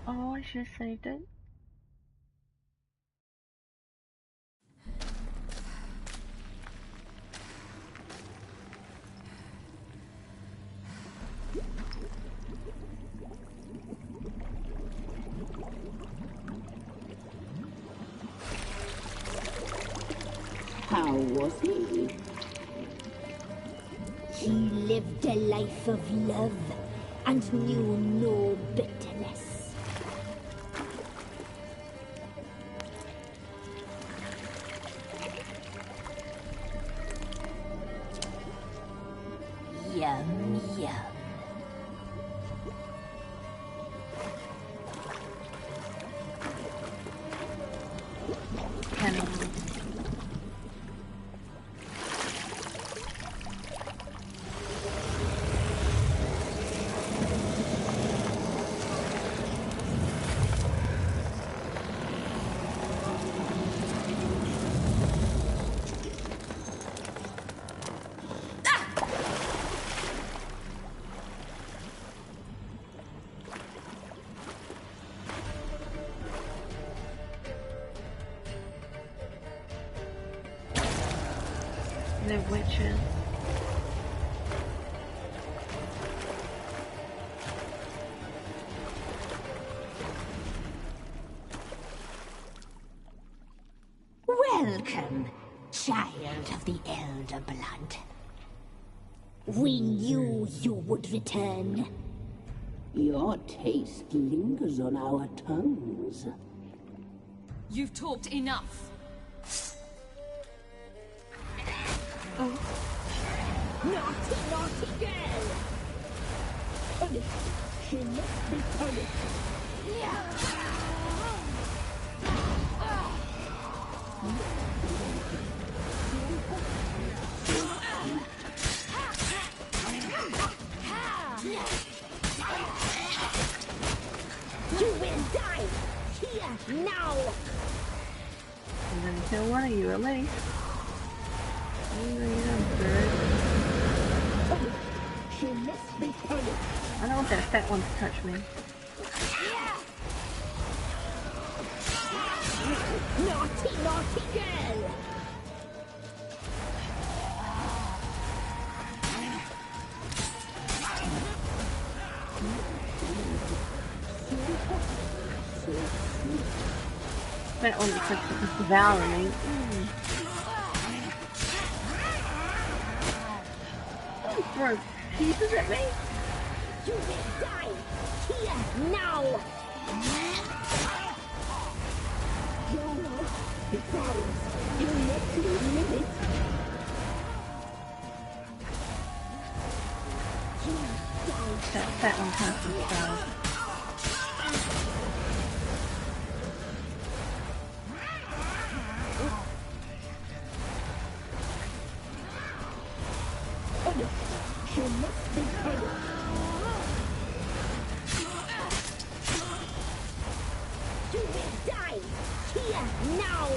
Oh, I should have saved it. How was he? He lived a life of love and knew no bitterness. Yum, yum. They're witches. Welcome, child of the Elder Blood. We knew you would return. Your taste lingers on our tongues. You've talked enough. Oh. Naughty, naughty girl! Punished. She must be punished. now! I'm gonna kill one of you at least. You done, bird. She must be punished. I don't want that fat one to touch me. Naughty, naughty girl! That one looks like it's devouring me. Throw pieces at me? You will die! Here, now! You must live it. That one has some spells. She must be punished. You will die! Here, now!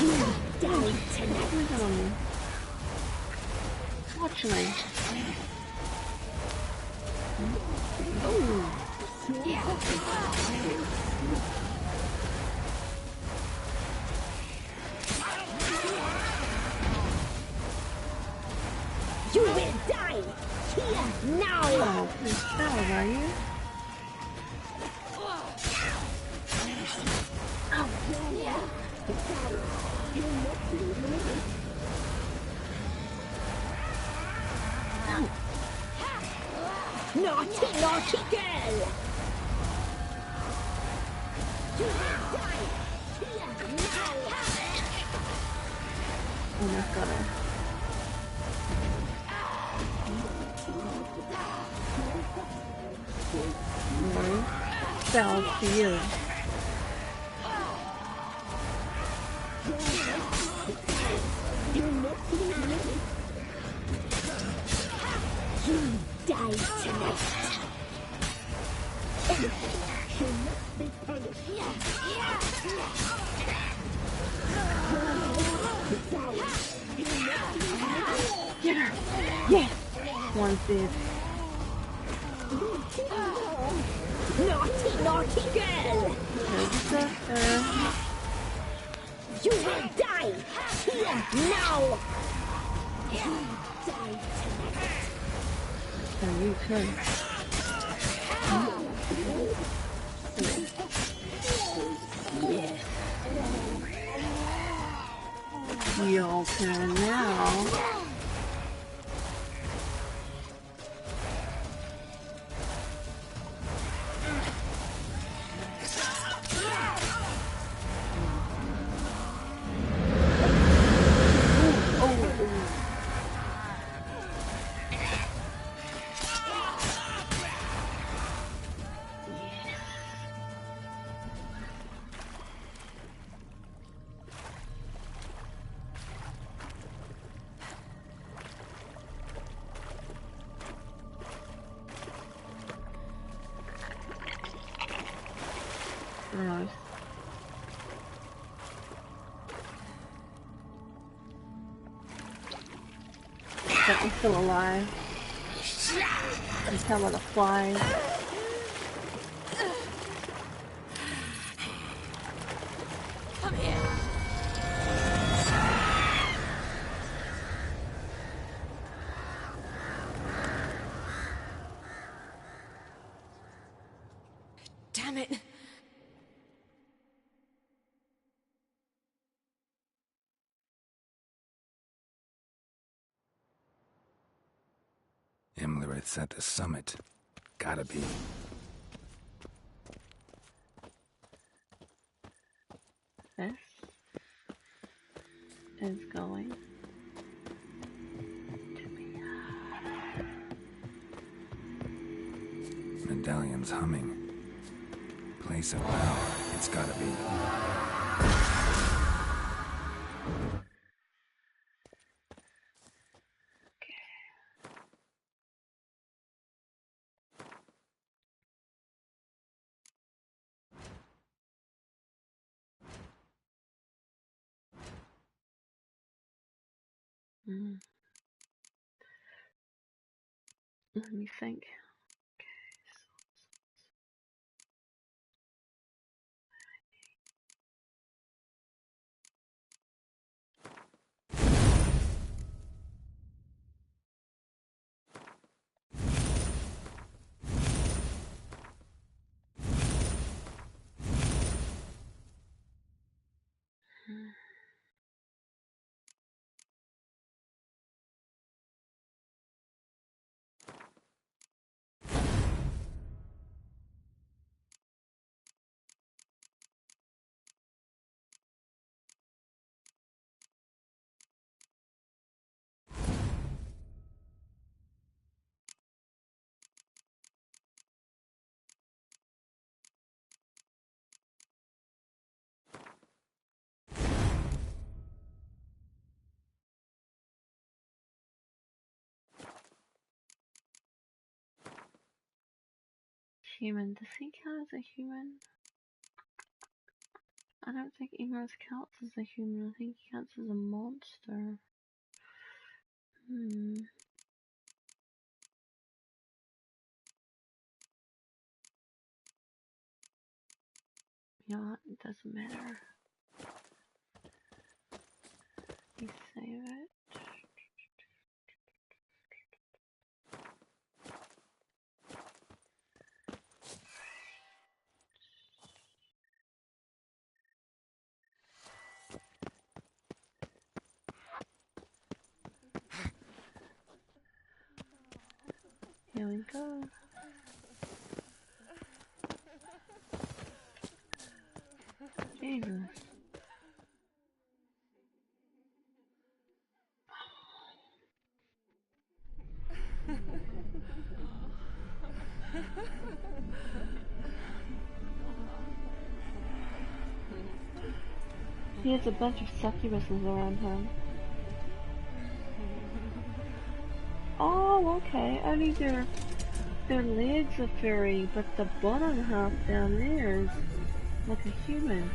You will die tonight! Watch me. Ooh. You will die! Here, now! Oh, please spells, are you? Naughty, naughty girl! You will die! Here, now! Almost got her. More spells to you. You die tonight. You must be punished. Get her! Yes! One did. Naughty, naughty girl! You will die! Here, now! You die tonight. And you too. Your turn now. Gross. That one's still alive. You can tell by the flies. Come here. Damn it! Imlerith's at the summit. Gotta be. This is going to be Medallion's humming. Place of power. It's gotta be. Mm. Let me think. Human. Does he count as a human? I don't think Emerus counts as a human. I think he counts as a monster. Yeah, it doesn't matter. You save it. Here we go. Jesus. He has a bunch of succubuses around him. Oh, okay. Only their legs are furry, but the bottom half down there is like a human.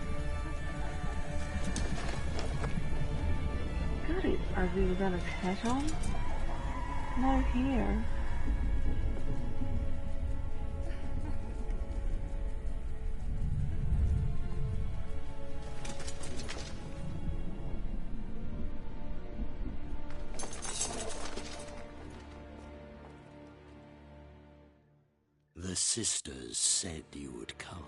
God, it's ugly without his hat on. No hair. The sisters said you would come.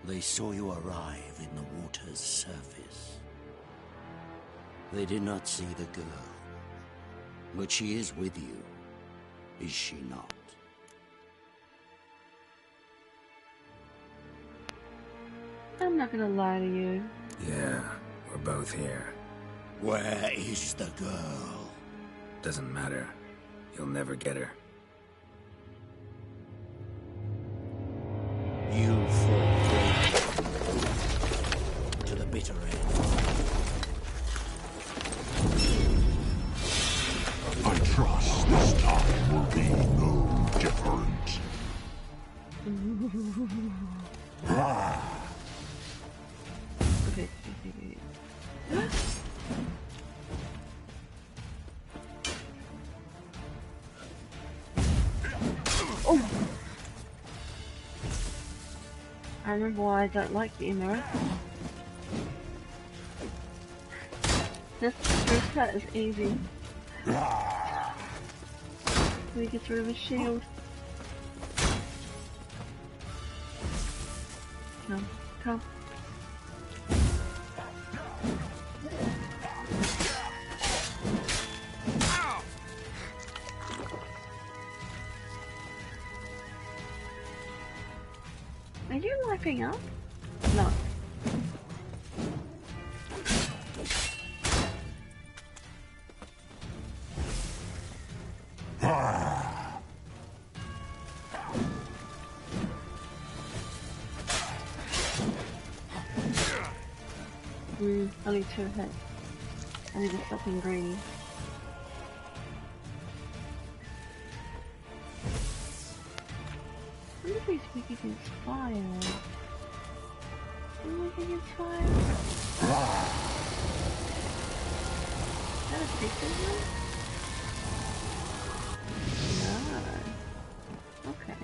They saw you arrive in the water's surface. They did not see the girl, but she is with you, is she not? I'm not gonna lie to you. Yeah, we're both here. Where is the girl? Doesn't matter. You'll never get her. You fought to the bitter end. I trust this time will be no different. Okay. Oh! I remember why I don't like the Emerald. This first cut is easy. We get through the shield. Come, come. Are you wiping up? No. Only 2 hits. I need to stop being greedy. I wonder if he's weak against fire. Is he weak against fire? That have pictures of? No. Okay.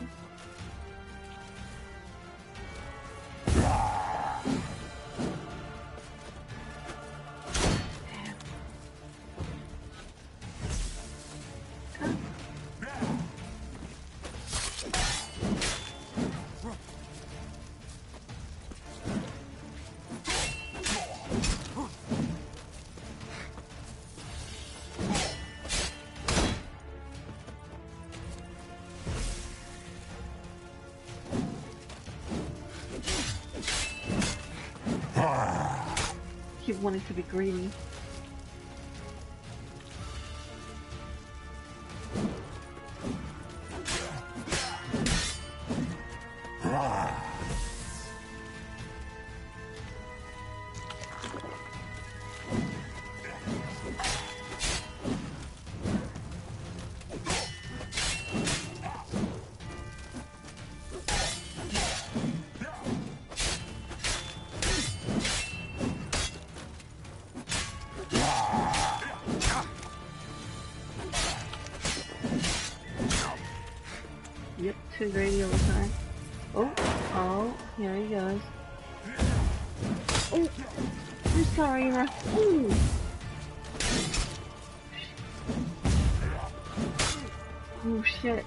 Keep wanting to be greedy. Yep, too greedy all the time. Oh, here he goes. Oh, I'm sorry, Ira. Ooh. Oh shit.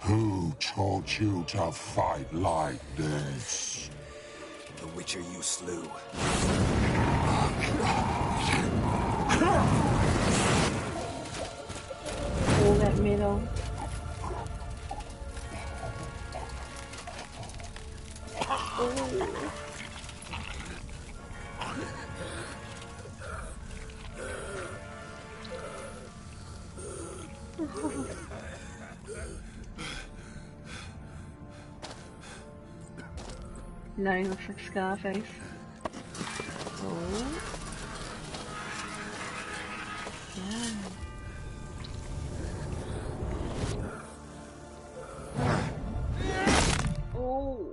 Who taught you to fight like this? The Witcher you slew. All that metal. Oh. No, he looks like SugarFace. Oh. Yeah. Oh.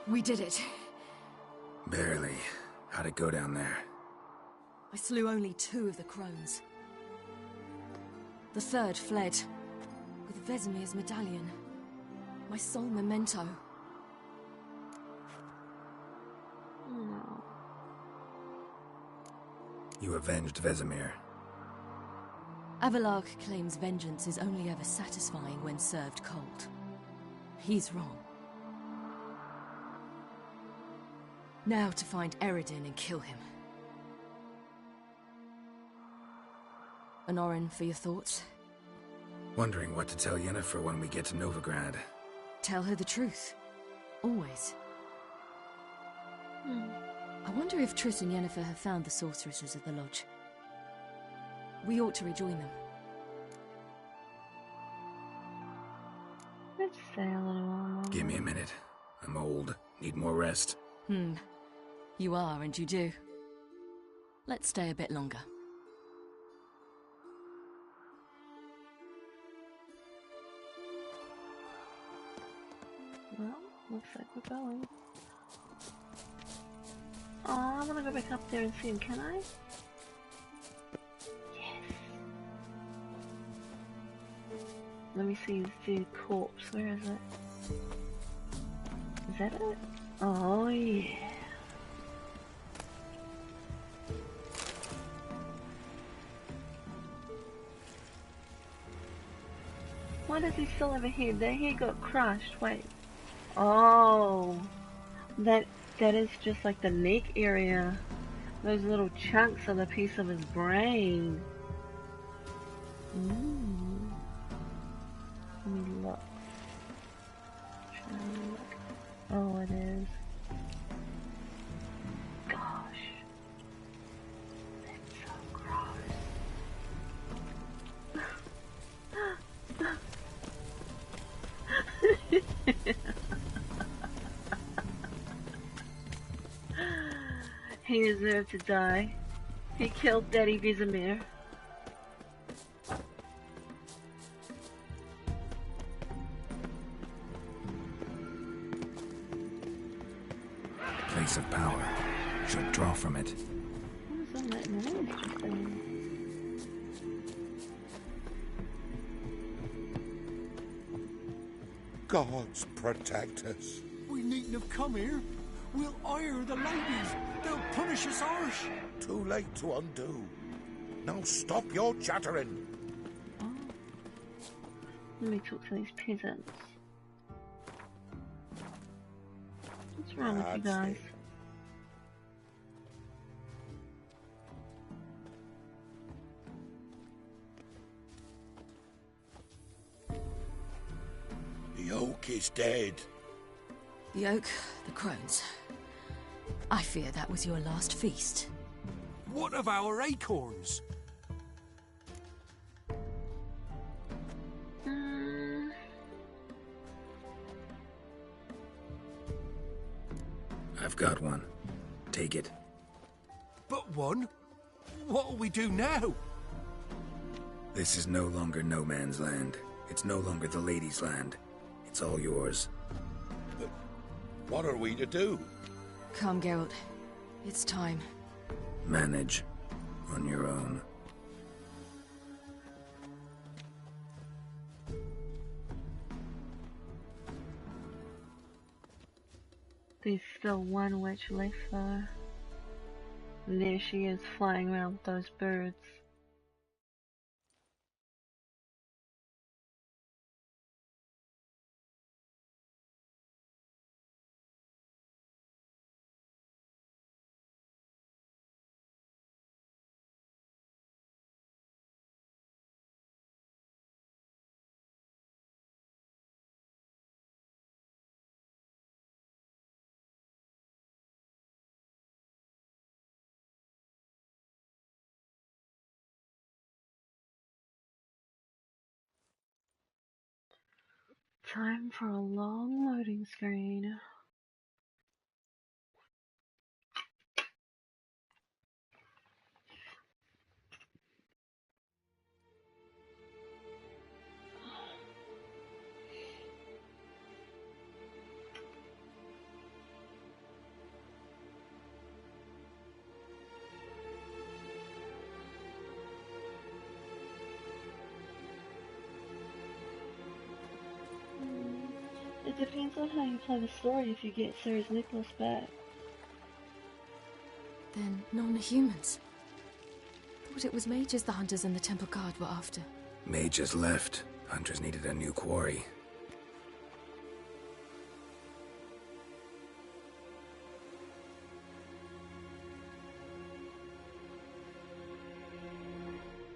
We did it. Barely. How'd it go down there? I slew only 2 of the crones. The third fled, with Vesemir's medallion. My sole memento. No. You avenged Vesemir. Avalark claims vengeance is only ever satisfying when served cold. He's wrong. Now to find Eredin and kill him. Honorin, for your thoughts? Wondering what to tell Yennefer when we get to Novigrad. Tell her the truth. Always. I wonder if Triss and Yennefer have found the sorceresses at the lodge. We ought to rejoin them. Let's stay a little longer. Give me a minute. I'm old. Need more rest. You are, and you do. Let's stay a bit longer. Well, looks like we're going. Oh, I want to go back up there and see him, can I? Yes. Let me see the corpse. Where is it? Is that it? Oh, yeah. Why does he still have a head? That head got crushed. Wait. Oh. That is just like the neck area. Those little chunks are the piece of his brain. Let me look. Oh, it is. Gosh. That's so gross. He deserved to die. He killed Daddy Vizimir. Place of power. Should draw from it. What was all that noise just then? Gods protect us. We needn't have come here. We'll ire the ladies. They'll punish us harsh. Too late to undo. Now stop your chattering. Oh. Let me talk to these peasants. What's wrong with you guys? The oak is dead. The oak, the crones. I fear that was your last feast. What of our acorns? I've got one. Take it. But one? What'll we do now? This is no longer no man's land. It's no longer the lady's land. It's all yours. But what are we to do? Come, Geralt. It's time. Manage. On your own. There's still one witch left though. And there she is flying around with those birds. Time for a long loading screen. It depends on how you play the story if you get Ciri's necklace back. Then non-humans. Thought it was mages the hunters and the temple guard were after. Mages left. Hunters needed a new quarry.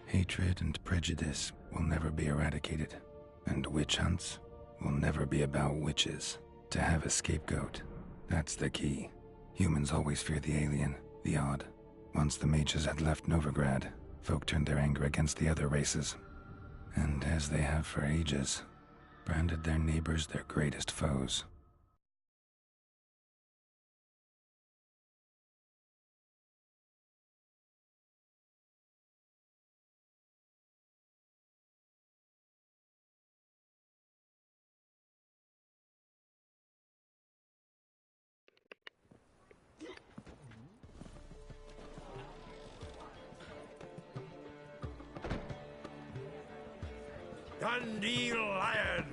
Hatred and prejudice will never be eradicated, and witch hunts will never be about witches. To have a scapegoat, that's the key. Humans always fear the alien, the odd. Once the mages had left Novigrad, folk turned their anger against the other races. And as they have for ages, branded their neighbors their greatest foes. Dandelion!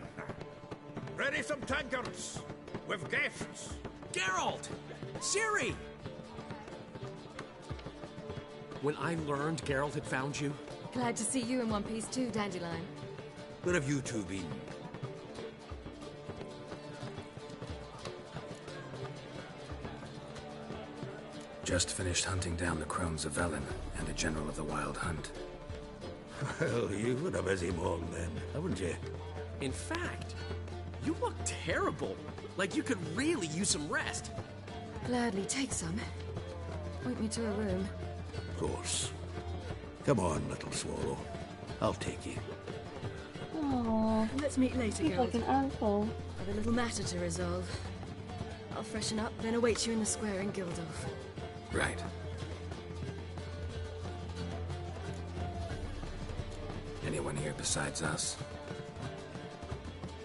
Ready some tankards with guests. Geralt! Ciri! When I learned Geralt had found you... Glad to see you in one piece too, Dandelion. Where have you two been? Just finished hunting down the crones of Velen and the general of the Wild Hunt. Well, you've had a busy morning then, haven't you? In fact, you look terrible. Like you could really use some rest. Gladly take some. Point me to a room. Of course. Come on, little swallow. I'll take you. Aww. Let's meet later, He's girls. like an uncle. I've a little matter to resolve. I'll freshen up, then await you in the square in Gildolf. Right. Anyone here besides us?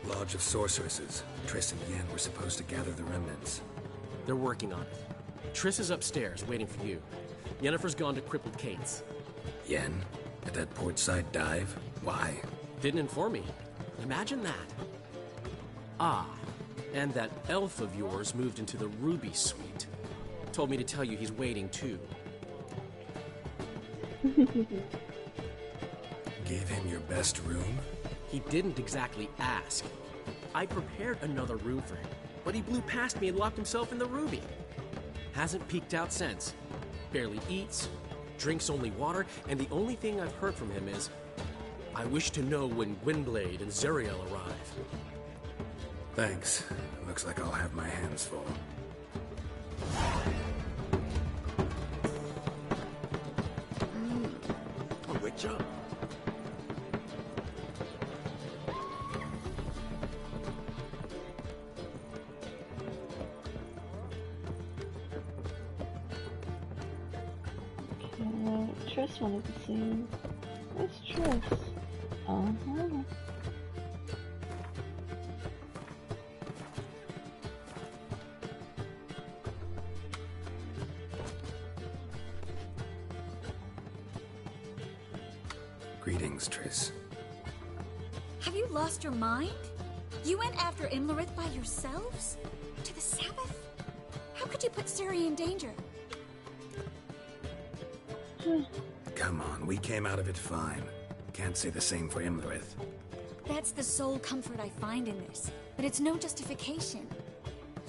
Lodge of Sorceresses. Triss and Yen were supposed to gather the remnants. They're working on it. Triss is upstairs, waiting for you. Yennefer's gone to Crippled Kate's. Yen? At that portside dive? Why? Didn't inform me. Imagine that. Ah, and that elf of yours moved into the Ruby Suite. Told me to tell you he's waiting too. Gave him your best room? He didn't exactly ask. I prepared another room for him, but he blew past me and locked himself in the Ruby. Hasn't peeked out since. Barely eats, drinks only water, and the only thing I've heard from him is, I wish to know when Gwynblade and Zeriel arrive. Thanks. Looks like I'll have my hands full. A witcher? Triss wanted to see him. Where's Triss? Uh-huh. Greetings, Triss. Have you lost your mind? You went after Imlerith by yourselves? To the Sabbath? How could you put Ciri in danger? Come on, we came out of it fine. Can't say the same for Imlerith. That's the sole comfort I find in this, but it's no justification.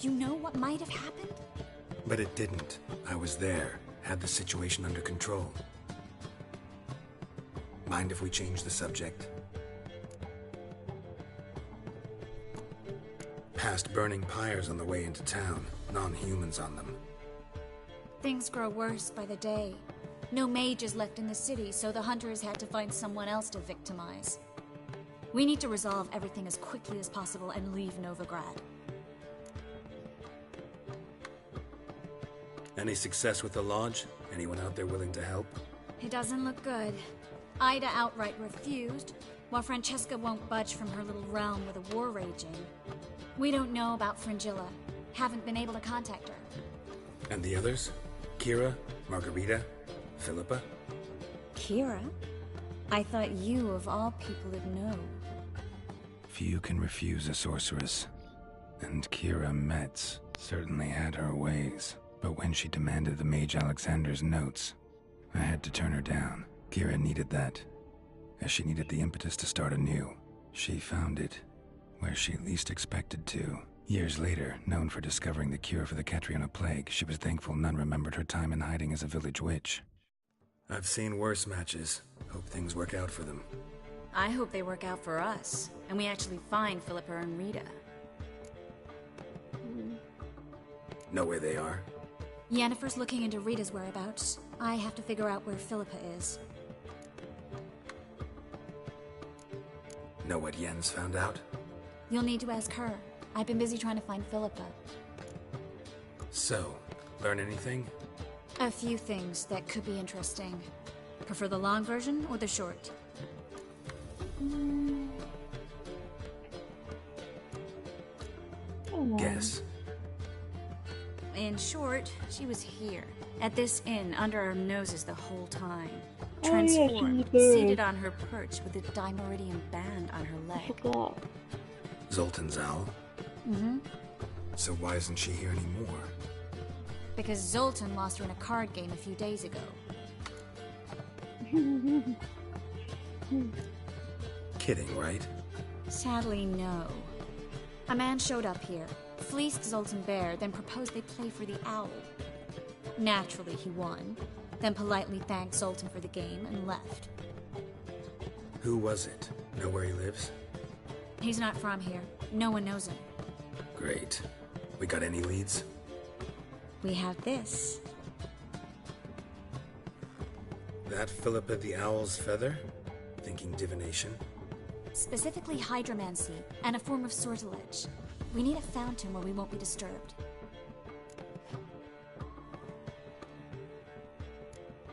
You know what might have happened? But it didn't. I was there, had the situation under control. Mind if we change the subject? Past burning pyres on the way into town, non-humans on them. Things grow worse by the day. No mages left in the city, so the hunters had to find someone else to victimize. We need to resolve everything as quickly as possible and leave Novigrad. Any success with the lodge? Anyone out there willing to help? It doesn't look good. Ida outright refused, while Francesca won't budge from her little realm with a war raging. We don't know about Fringilla. Haven't been able to contact her. And the others? Kira? Margarita? Philippa? Kira? I thought you, of all people, would know. Few can refuse a sorceress. And Kira Metz certainly had her ways. But when she demanded the Mage Alexander's notes, I had to turn her down. Kira needed that, as she needed the impetus to start anew. She found it where she least expected to. Years later, known for discovering the cure for the Catriona plague, she was thankful none remembered her time in hiding as a village witch. I've seen worse matches. Hope things work out for them. I hope they work out for us, and we actually find Philippa and Rita. Know where they are? Yennefer's looking into Rita's whereabouts. I have to figure out where Philippa is. Know what Yen's found out? You'll need to ask her. I've been busy trying to find Philippa. So, learn anything? A few things that could be interesting. Prefer the long version or the short? Guess. In short, she was here, at this inn, under our noses the whole time. Oh, yeah, she's a Transformed, bird. seated on her perch with a dimeridian band on her leg. Zoltan's owl? Mm-hmm. So why isn't she here anymore? Because Zoltan lost her in a card game a few days ago. Kidding, right? Sadly, no. A man showed up here, fleeced Zoltan Bear, then proposed they play for the owl. Naturally, he won, then politely thanked Zoltan for the game and left. Who was it? Know where he lives? He's not from here. No one knows him. Great. We got any leads? We have this. That Philippa the Owl's feather? Thinking divination? Specifically hydromancy, and a form of sortilege. We need a fountain where we won't be disturbed.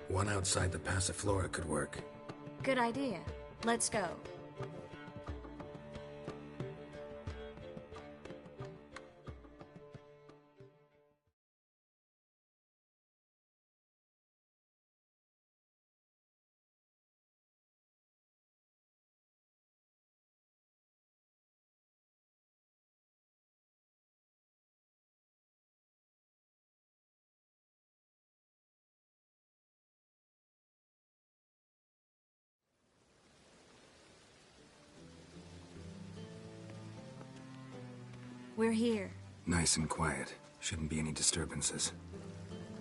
One outside the Passiflora could work. Good idea. Let's go. We're here. Nice and quiet. Shouldn't be any disturbances.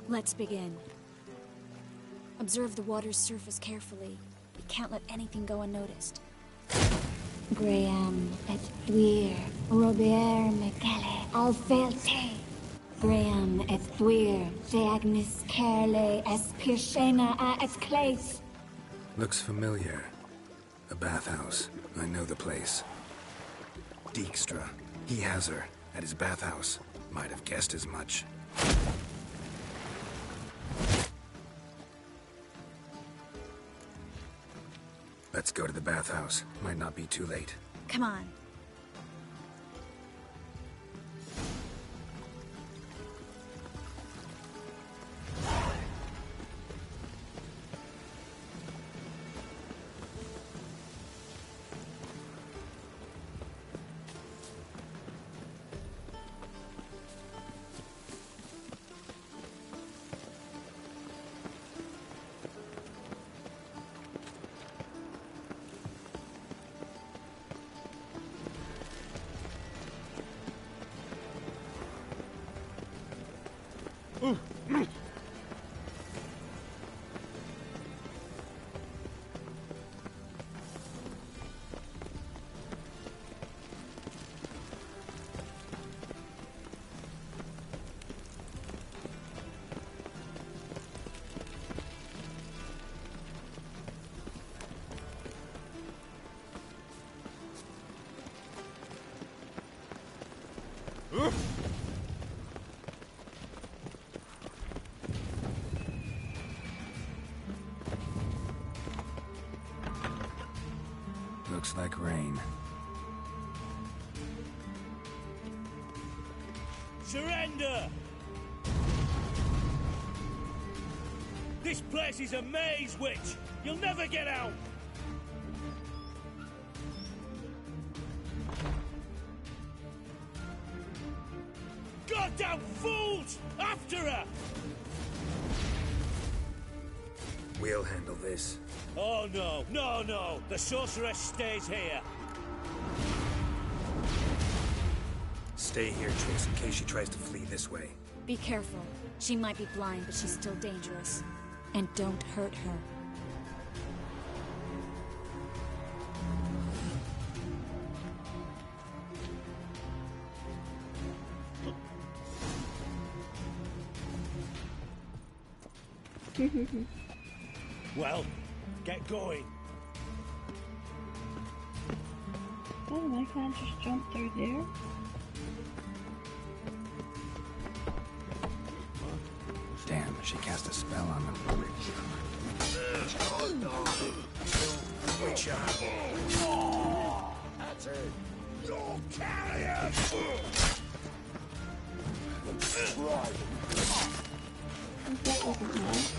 Let's begin. Observe the water's surface carefully. We can't let anything go unnoticed. Graham et thuir, Robert Mcgalley, Alfelte. Graham et thuir, Theagnis Kerle, es Pirshena a es Clace. Looks familiar. A bathhouse. I know the place. Dijkstra. He has her. At his bathhouse. Might have guessed as much. Let's go to the bathhouse. Might not be too late. Come on. Looks like rain. Surrender! This place is a maze, witch! You'll never get out! Goddamn fools! After her! We'll handle this. Oh no, no, no! The sorceress stays here! Stay here, Triss, in case she tries to flee this way. Be careful. She might be blind, but she's still dangerous. And don't hurt her. Well, get going. Oh, I can't just jump through there. Damn, she cast a spell on them. Witch That's it. You'll carry it! Right. That wasn't nice.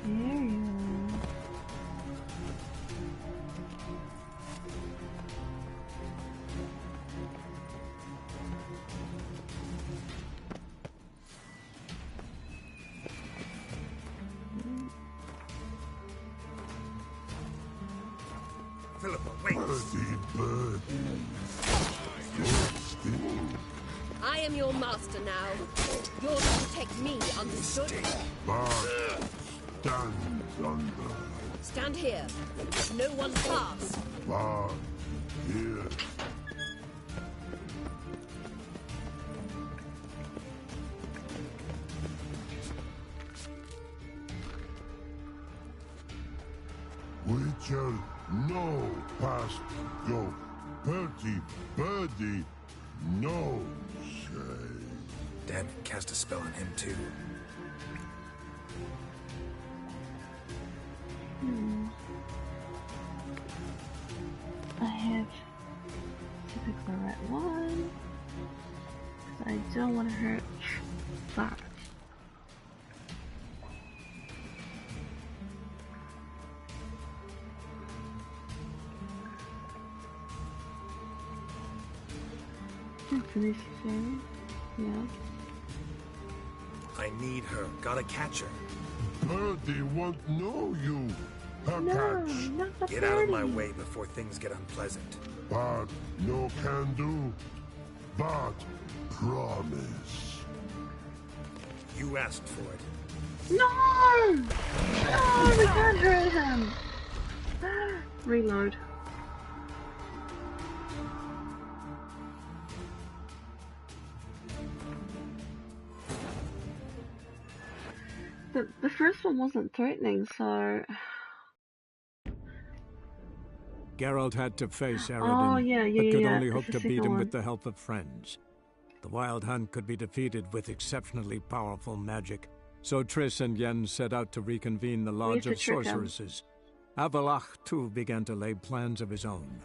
There you are. Philippa, wait! I am your master now. You're to protect me, understood? But stand under. Stand here. No one pass. But here. Witcher, no past go. Bertie, birdie, no say. Dad cast a spell on him too. I have to pick the right one. I don't want to hurt that. Finish thing. Yeah. I need her. Gotta catch her. Birdie won't know you. Her catch. Not the Get out of my way before things get unpleasant. But no can do. But promise. You asked for it. No! No, we can't hurt him. Reload. The first one wasn't threatening, so... Geralt had to face Aradin, but could only hope to beat him with the help of friends. The Wild Hunt could be defeated with exceptionally powerful magic, so Triss and Yen set out to reconvene the Lodge of Sorceresses. Avalach, too, began to lay plans of his own.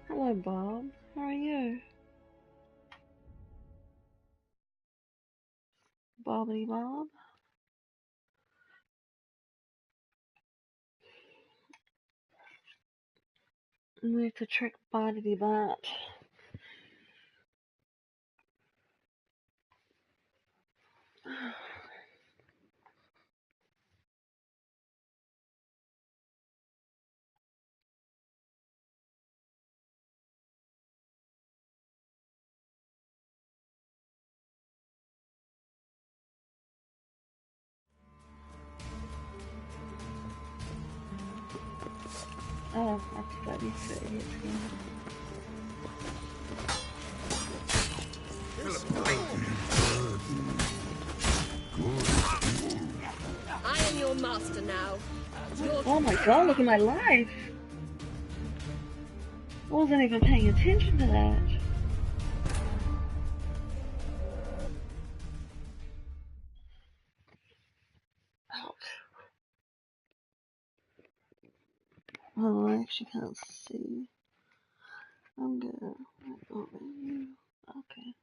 Hello, Bob. How are you? Bobbity Bob? We have to trick Bobbity Bob. Oh, that's got these for idiots again. I am your master now. Oh my god, look at my life! I wasn't even paying attention to that. Ouch. Oh, I actually can't see. I'm gonna... Oh, you. Okay.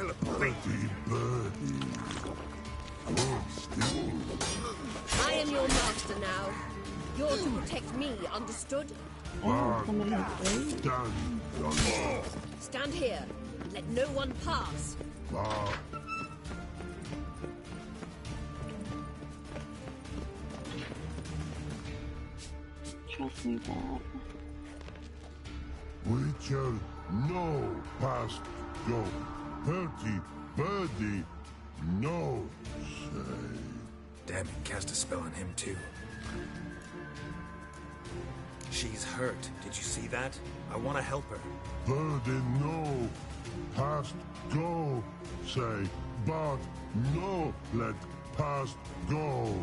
I am your master now. You're to protect me, understood? Oh, somebody has Stand here. Let no one pass. Trust me, Dad. Witcher, no past go. Hurty, birdie, no say. Damn it, cast a spell on him too. She's hurt. Did you see that? I want to help her. Birdie, no past go say, but no let past go.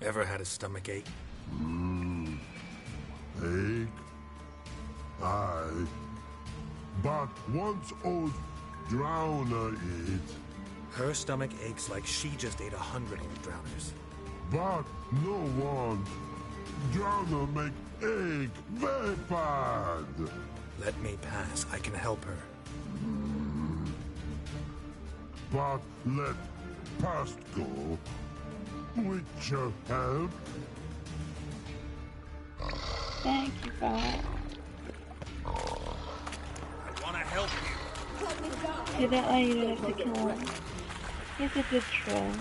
Ever had a stomach ache? Ache? Aye. But once old drowner eat. Her stomach aches like she just ate 100 old drowners. But no one. Drowner make ache very bad. Let me pass. I can help her. But let past go. Witcher help. Thank you, God. I want to help you. See, that way you don't have to kill him. He's a good troll.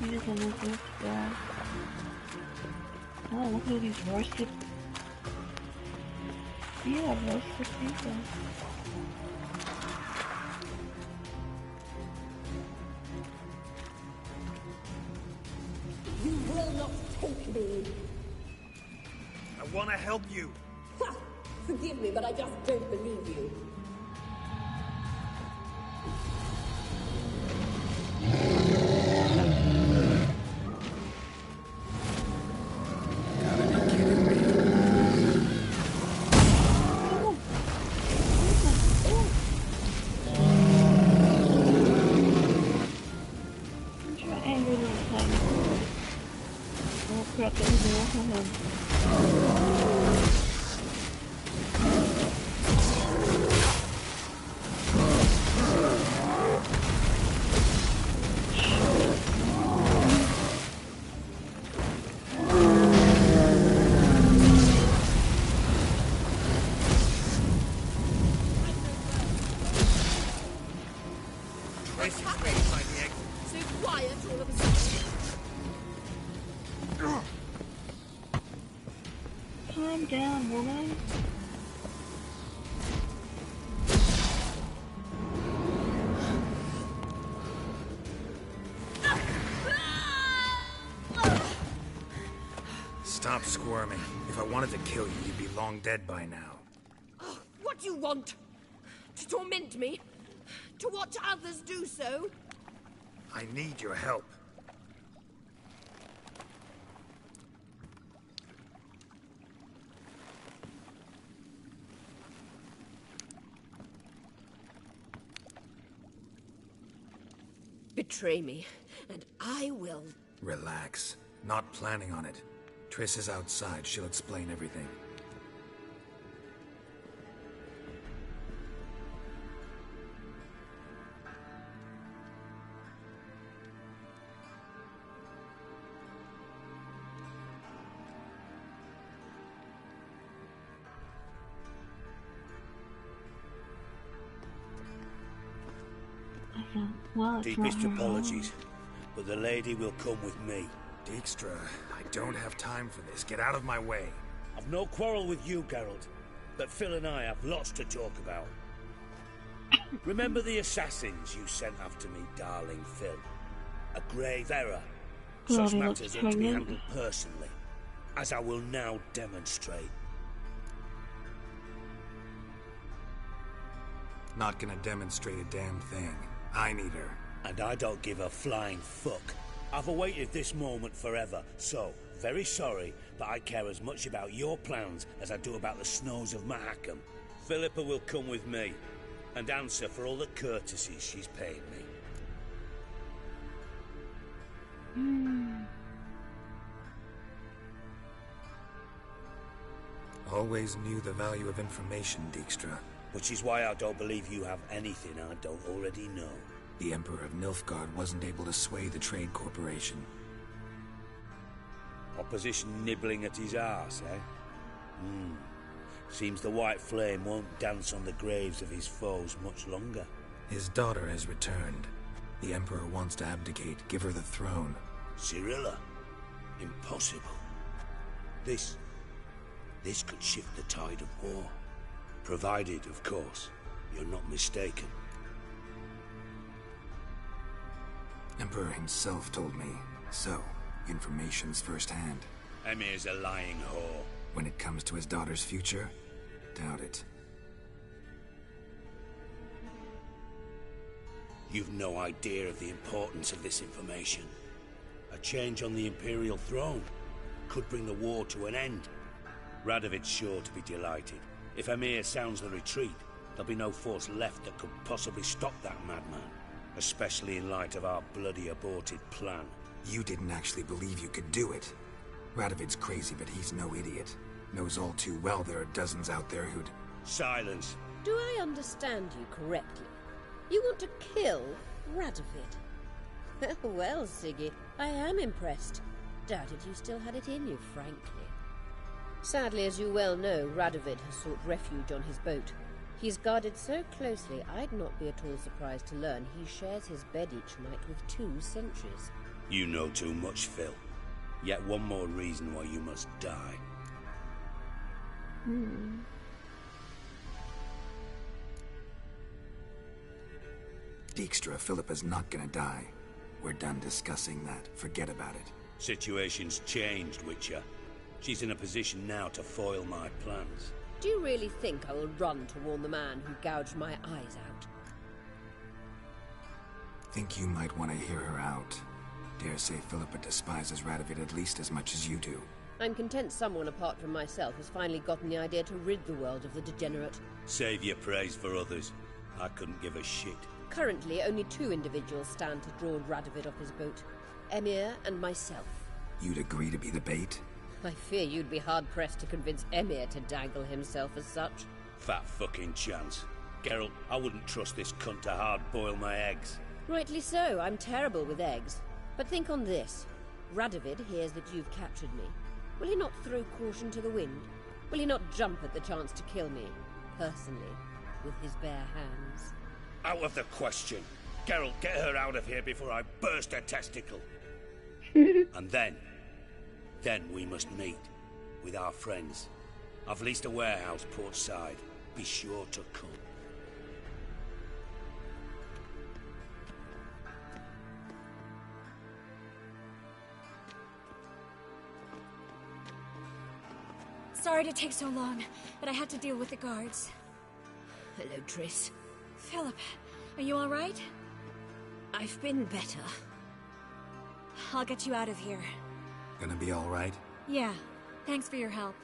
He doesn't know this guy. Oh, look at these roasted... Yeah, roasted people. You will not take me. I want to help you. Ha! Forgive me, but I just don't believe you. Calm down, woman. Stop squirming. If I wanted to kill you, you'd be long dead by now. Oh, what do you want? To torment me? To watch others do so? I need your help. Betray me, and I will... Relax. Not planning on it. Triss is outside. She'll explain everything. Well, deepest apologies, but the lady will come with me. Dijkstra, I don't have time for this. Get out of my way. I've no quarrel with you, Geralt, but Phil and I have lots to talk about. Remember the assassins you sent after me, darling Phil? A grave error. Such matters ought to be handled personally, as I will now demonstrate. Not gonna demonstrate a damn thing. I need her. And I don't give a flying fuck. I've awaited this moment forever, so, very sorry, but I care as much about your plans as I do about the snows of Mahakam. Philippa will come with me, and answer for all the courtesies she's paid me. Always knew the value of information, Dijkstra. Which is why I don't believe you have anything I don't already know. The Emperor of Nilfgaard wasn't able to sway the Trade Corporation. Opposition nibbling at his arse, eh? Seems the white flame won't dance on the graves of his foes much longer. His daughter has returned. The Emperor wants to abdicate, give her the throne. Cyrilla? Impossible. This could shift the tide of war. Provided, of course, you're not mistaken. Emperor himself told me. So, information's firsthand. Emir's a lying whore. When it comes to his daughter's future, doubt it. You've no idea of the importance of this information. A change on the Imperial throne could bring the war to an end. Radovid's sure to be delighted. If Emir sounds the retreat, there'll be no force left that could possibly stop that madman. Especially in light of our bloody aborted plan. You didn't actually believe you could do it. Radovid's crazy, but he's no idiot. Knows all too well there are dozens out there who'd... Silence. Do I understand you correctly? You want to kill Radovid? Well, Siggy, I am impressed. Doubted you still had it in you, frankly. Sadly, as you well know, Radovid has sought refuge on his boat. He's guarded so closely, I'd not be at all surprised to learn he shares his bed each night with 2 sentries. You know too much, Phil. Yet one more reason why you must die. Dijkstra, Philippa's not gonna die. We're done discussing that. Forget about it. Situation's changed, Witcher. She's in a position now to foil my plans. Do you really think I will run to warn the man who gouged my eyes out? Think you might want to hear her out. Dare say Philippa despises Radovid at least as much as you do. I'm content someone apart from myself has finally gotten the idea to rid the world of the degenerate. Save your praise for others. I couldn't give a shit. Currently, only 2 individuals stand to draw Radovid off his boat. Emir and myself. You'd agree to be the bait? I fear you'd be hard-pressed to convince Emir to dangle himself as such. Fat fucking chance. Geralt, I wouldn't trust this cunt to hard-boil my eggs. Rightly so, I'm terrible with eggs. But think on this. Radovid hears that you've captured me. Will he not throw caution to the wind? Will he not jump at the chance to kill me, personally, with his bare hands? Out of the question. Geralt, get her out of here before I burst her testicle. And then we must meet with our friends. I've leased a warehouse portside. Be sure to come. Sorry to take so long, but I had to deal with the guards. Hello, Triss. Philip, are you all right? I've been better. I'll get you out of here. Gonna be all right? Yeah. Thanks for your help.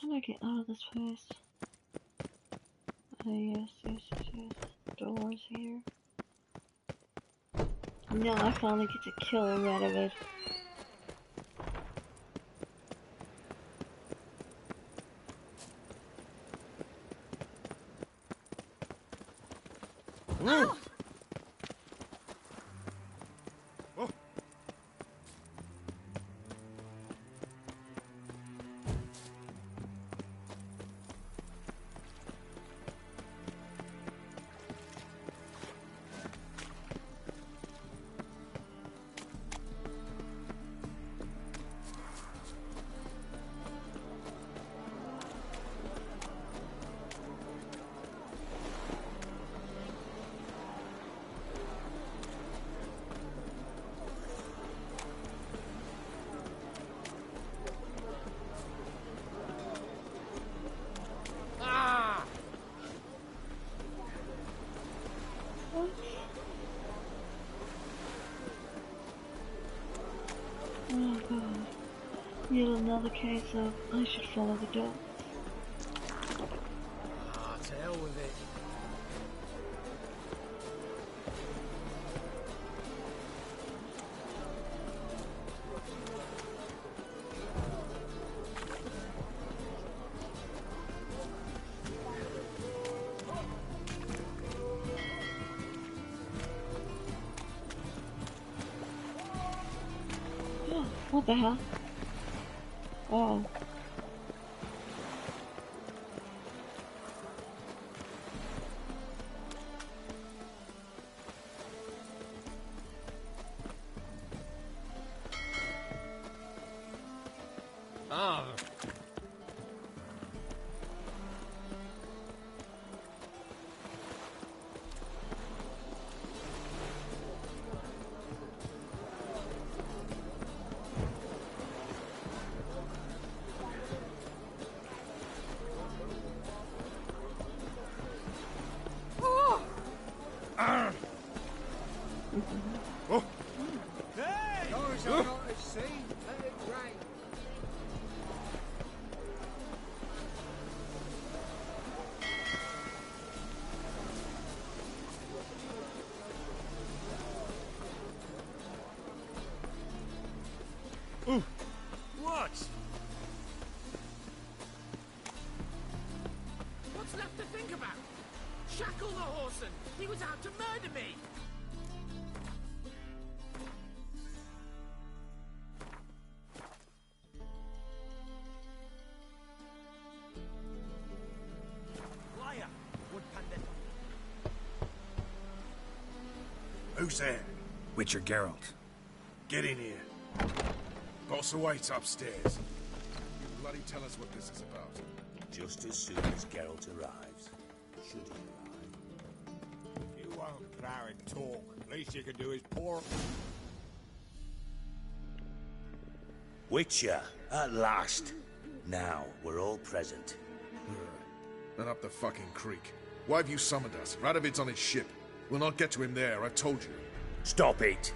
How do I get out of this place? Yes. Doors here. Now I finally get to kill Radovid. Oh! Yet another case of I should follow the dog. Ah, to hell with it. What the hell? Oh. Ah. Oh. Hey! Doors are not as seen. Let it rain. Ooh. What? What's left to think about? Shackle the Horson! He was out to murder me! Liar! Wood Pandit! Who's there? Witcher Geralt. Get in here. Boss awaits upstairs. You bloody tell us what this is about. Just as soon as Geralt arrives. Should he arrive? You won't plow and talk. Least you can do is pour. Witcher, at last. Now, we're all present. Then up the fucking creek. Why have you summoned us? Radovid's on his ship. We'll not get to him there, I told you. Stop it!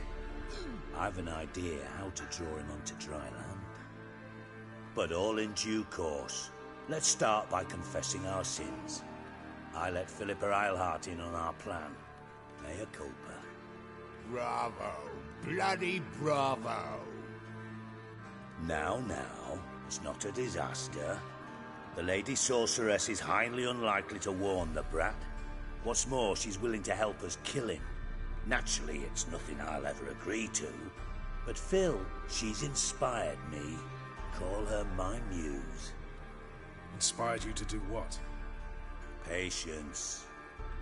I've an idea how to draw him onto dry land. But all in due course. Let's start by confessing our sins. I let Philippa Eilhart in on our plan. Mea culpa. Bravo. Bloody bravo. Now, it's not a disaster. The Lady Sorceress is highly unlikely to warn the brat. What's more, she's willing to help us kill him. Naturally, it's nothing I'll ever agree to. But Phil, she's inspired me. Call her my muse. Inspired you to do what? Patience.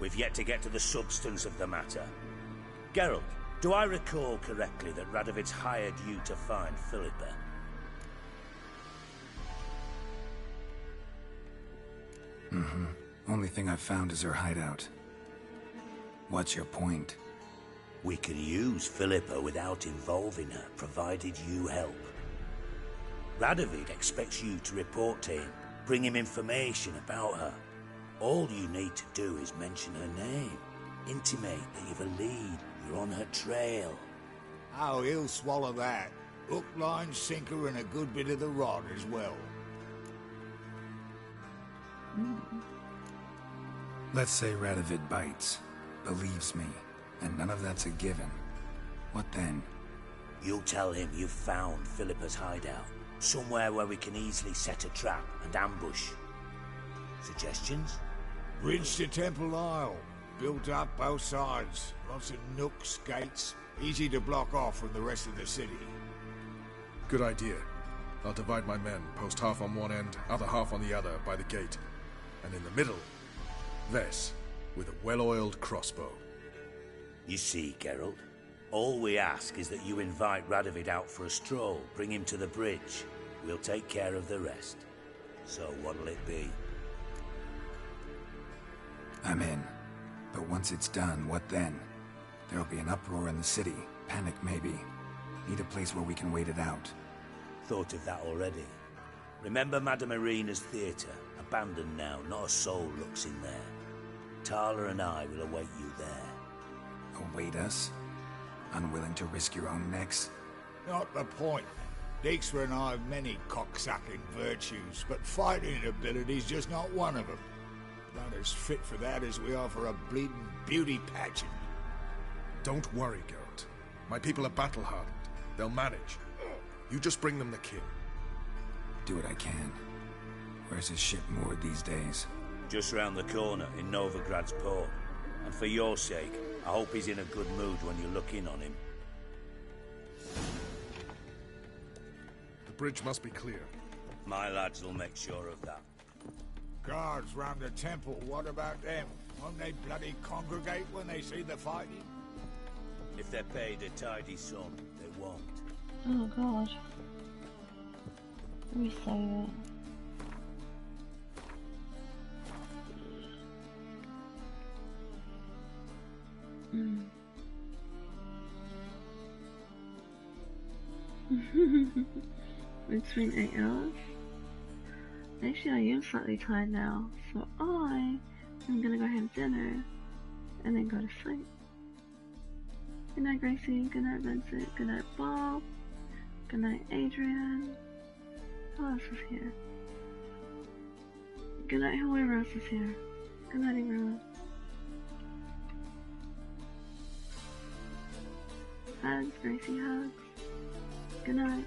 We've yet to get to the substance of the matter. Geralt, do I recall correctly that Radovid's hired you to find Philippa? Mm-hmm. Only thing I've found is her hideout. What's your point? We can use Philippa without involving her, provided you help. Radovid expects you to report to him, bring him information about her. All you need to do is mention her name. Intimate that you've a lead, you're on her trail. Oh, he'll swallow that. Hook, line, sinker, and a good bit of the rod as well. Let's say Radovid bites, believes me, and none of that's a given. What then? You'll tell him you've found Philippa's hideout, somewhere where we can easily set a trap and ambush. Suggestions? Bridge to Temple Isle. Built up both sides. Lots of nooks, gates. Easy to block off from the rest of the city. Good idea. I'll divide my men, post half on one end, other half on the other, by the gate. And in the middle, Vess, with a well-oiled crossbow. You see, Geralt, all we ask is that you invite Radovid out for a stroll, bring him to the bridge. We'll take care of the rest. So what'll it be? I'm in. But once it's done, what then? There'll be an uproar in the city. Panic, maybe. Need a place where we can wait it out. Thought of that already. Remember Madame Irina's theatre? Abandoned now, not a soul looks in there. Tala and I will await you there. Await us? Unwilling to risk your own necks? Not the point. Dijkstra and I have many cocksucking virtues, but fighting ability's just not one of them. Not as fit for that as we are for a bleeding beauty pageant. Don't worry, Geralt. My people are battle-hardened. They'll manage. You just bring them the kid. Do what I can. Where's his ship moored these days? Just round the corner in Novigrad's port. And for your sake, I hope he's in a good mood when you look in on him. The bridge must be clear. My lads will make sure of that. Guards round the temple, what about them? Won't they bloody congregate when they see the fighting? If they're paid a tidy sum, they won't. Oh god. Let me save it. It's been 8 hours. Actually, I am slightly tired now, so I am gonna go have dinner and then go to sleep. Good night, Gracie. Good night, Vincent. Good night, Bob. Good night, Adrian. Who else is here? Good night, whoever else is here. Good night, everyone. Hugs, Gracie, hugs. Good night.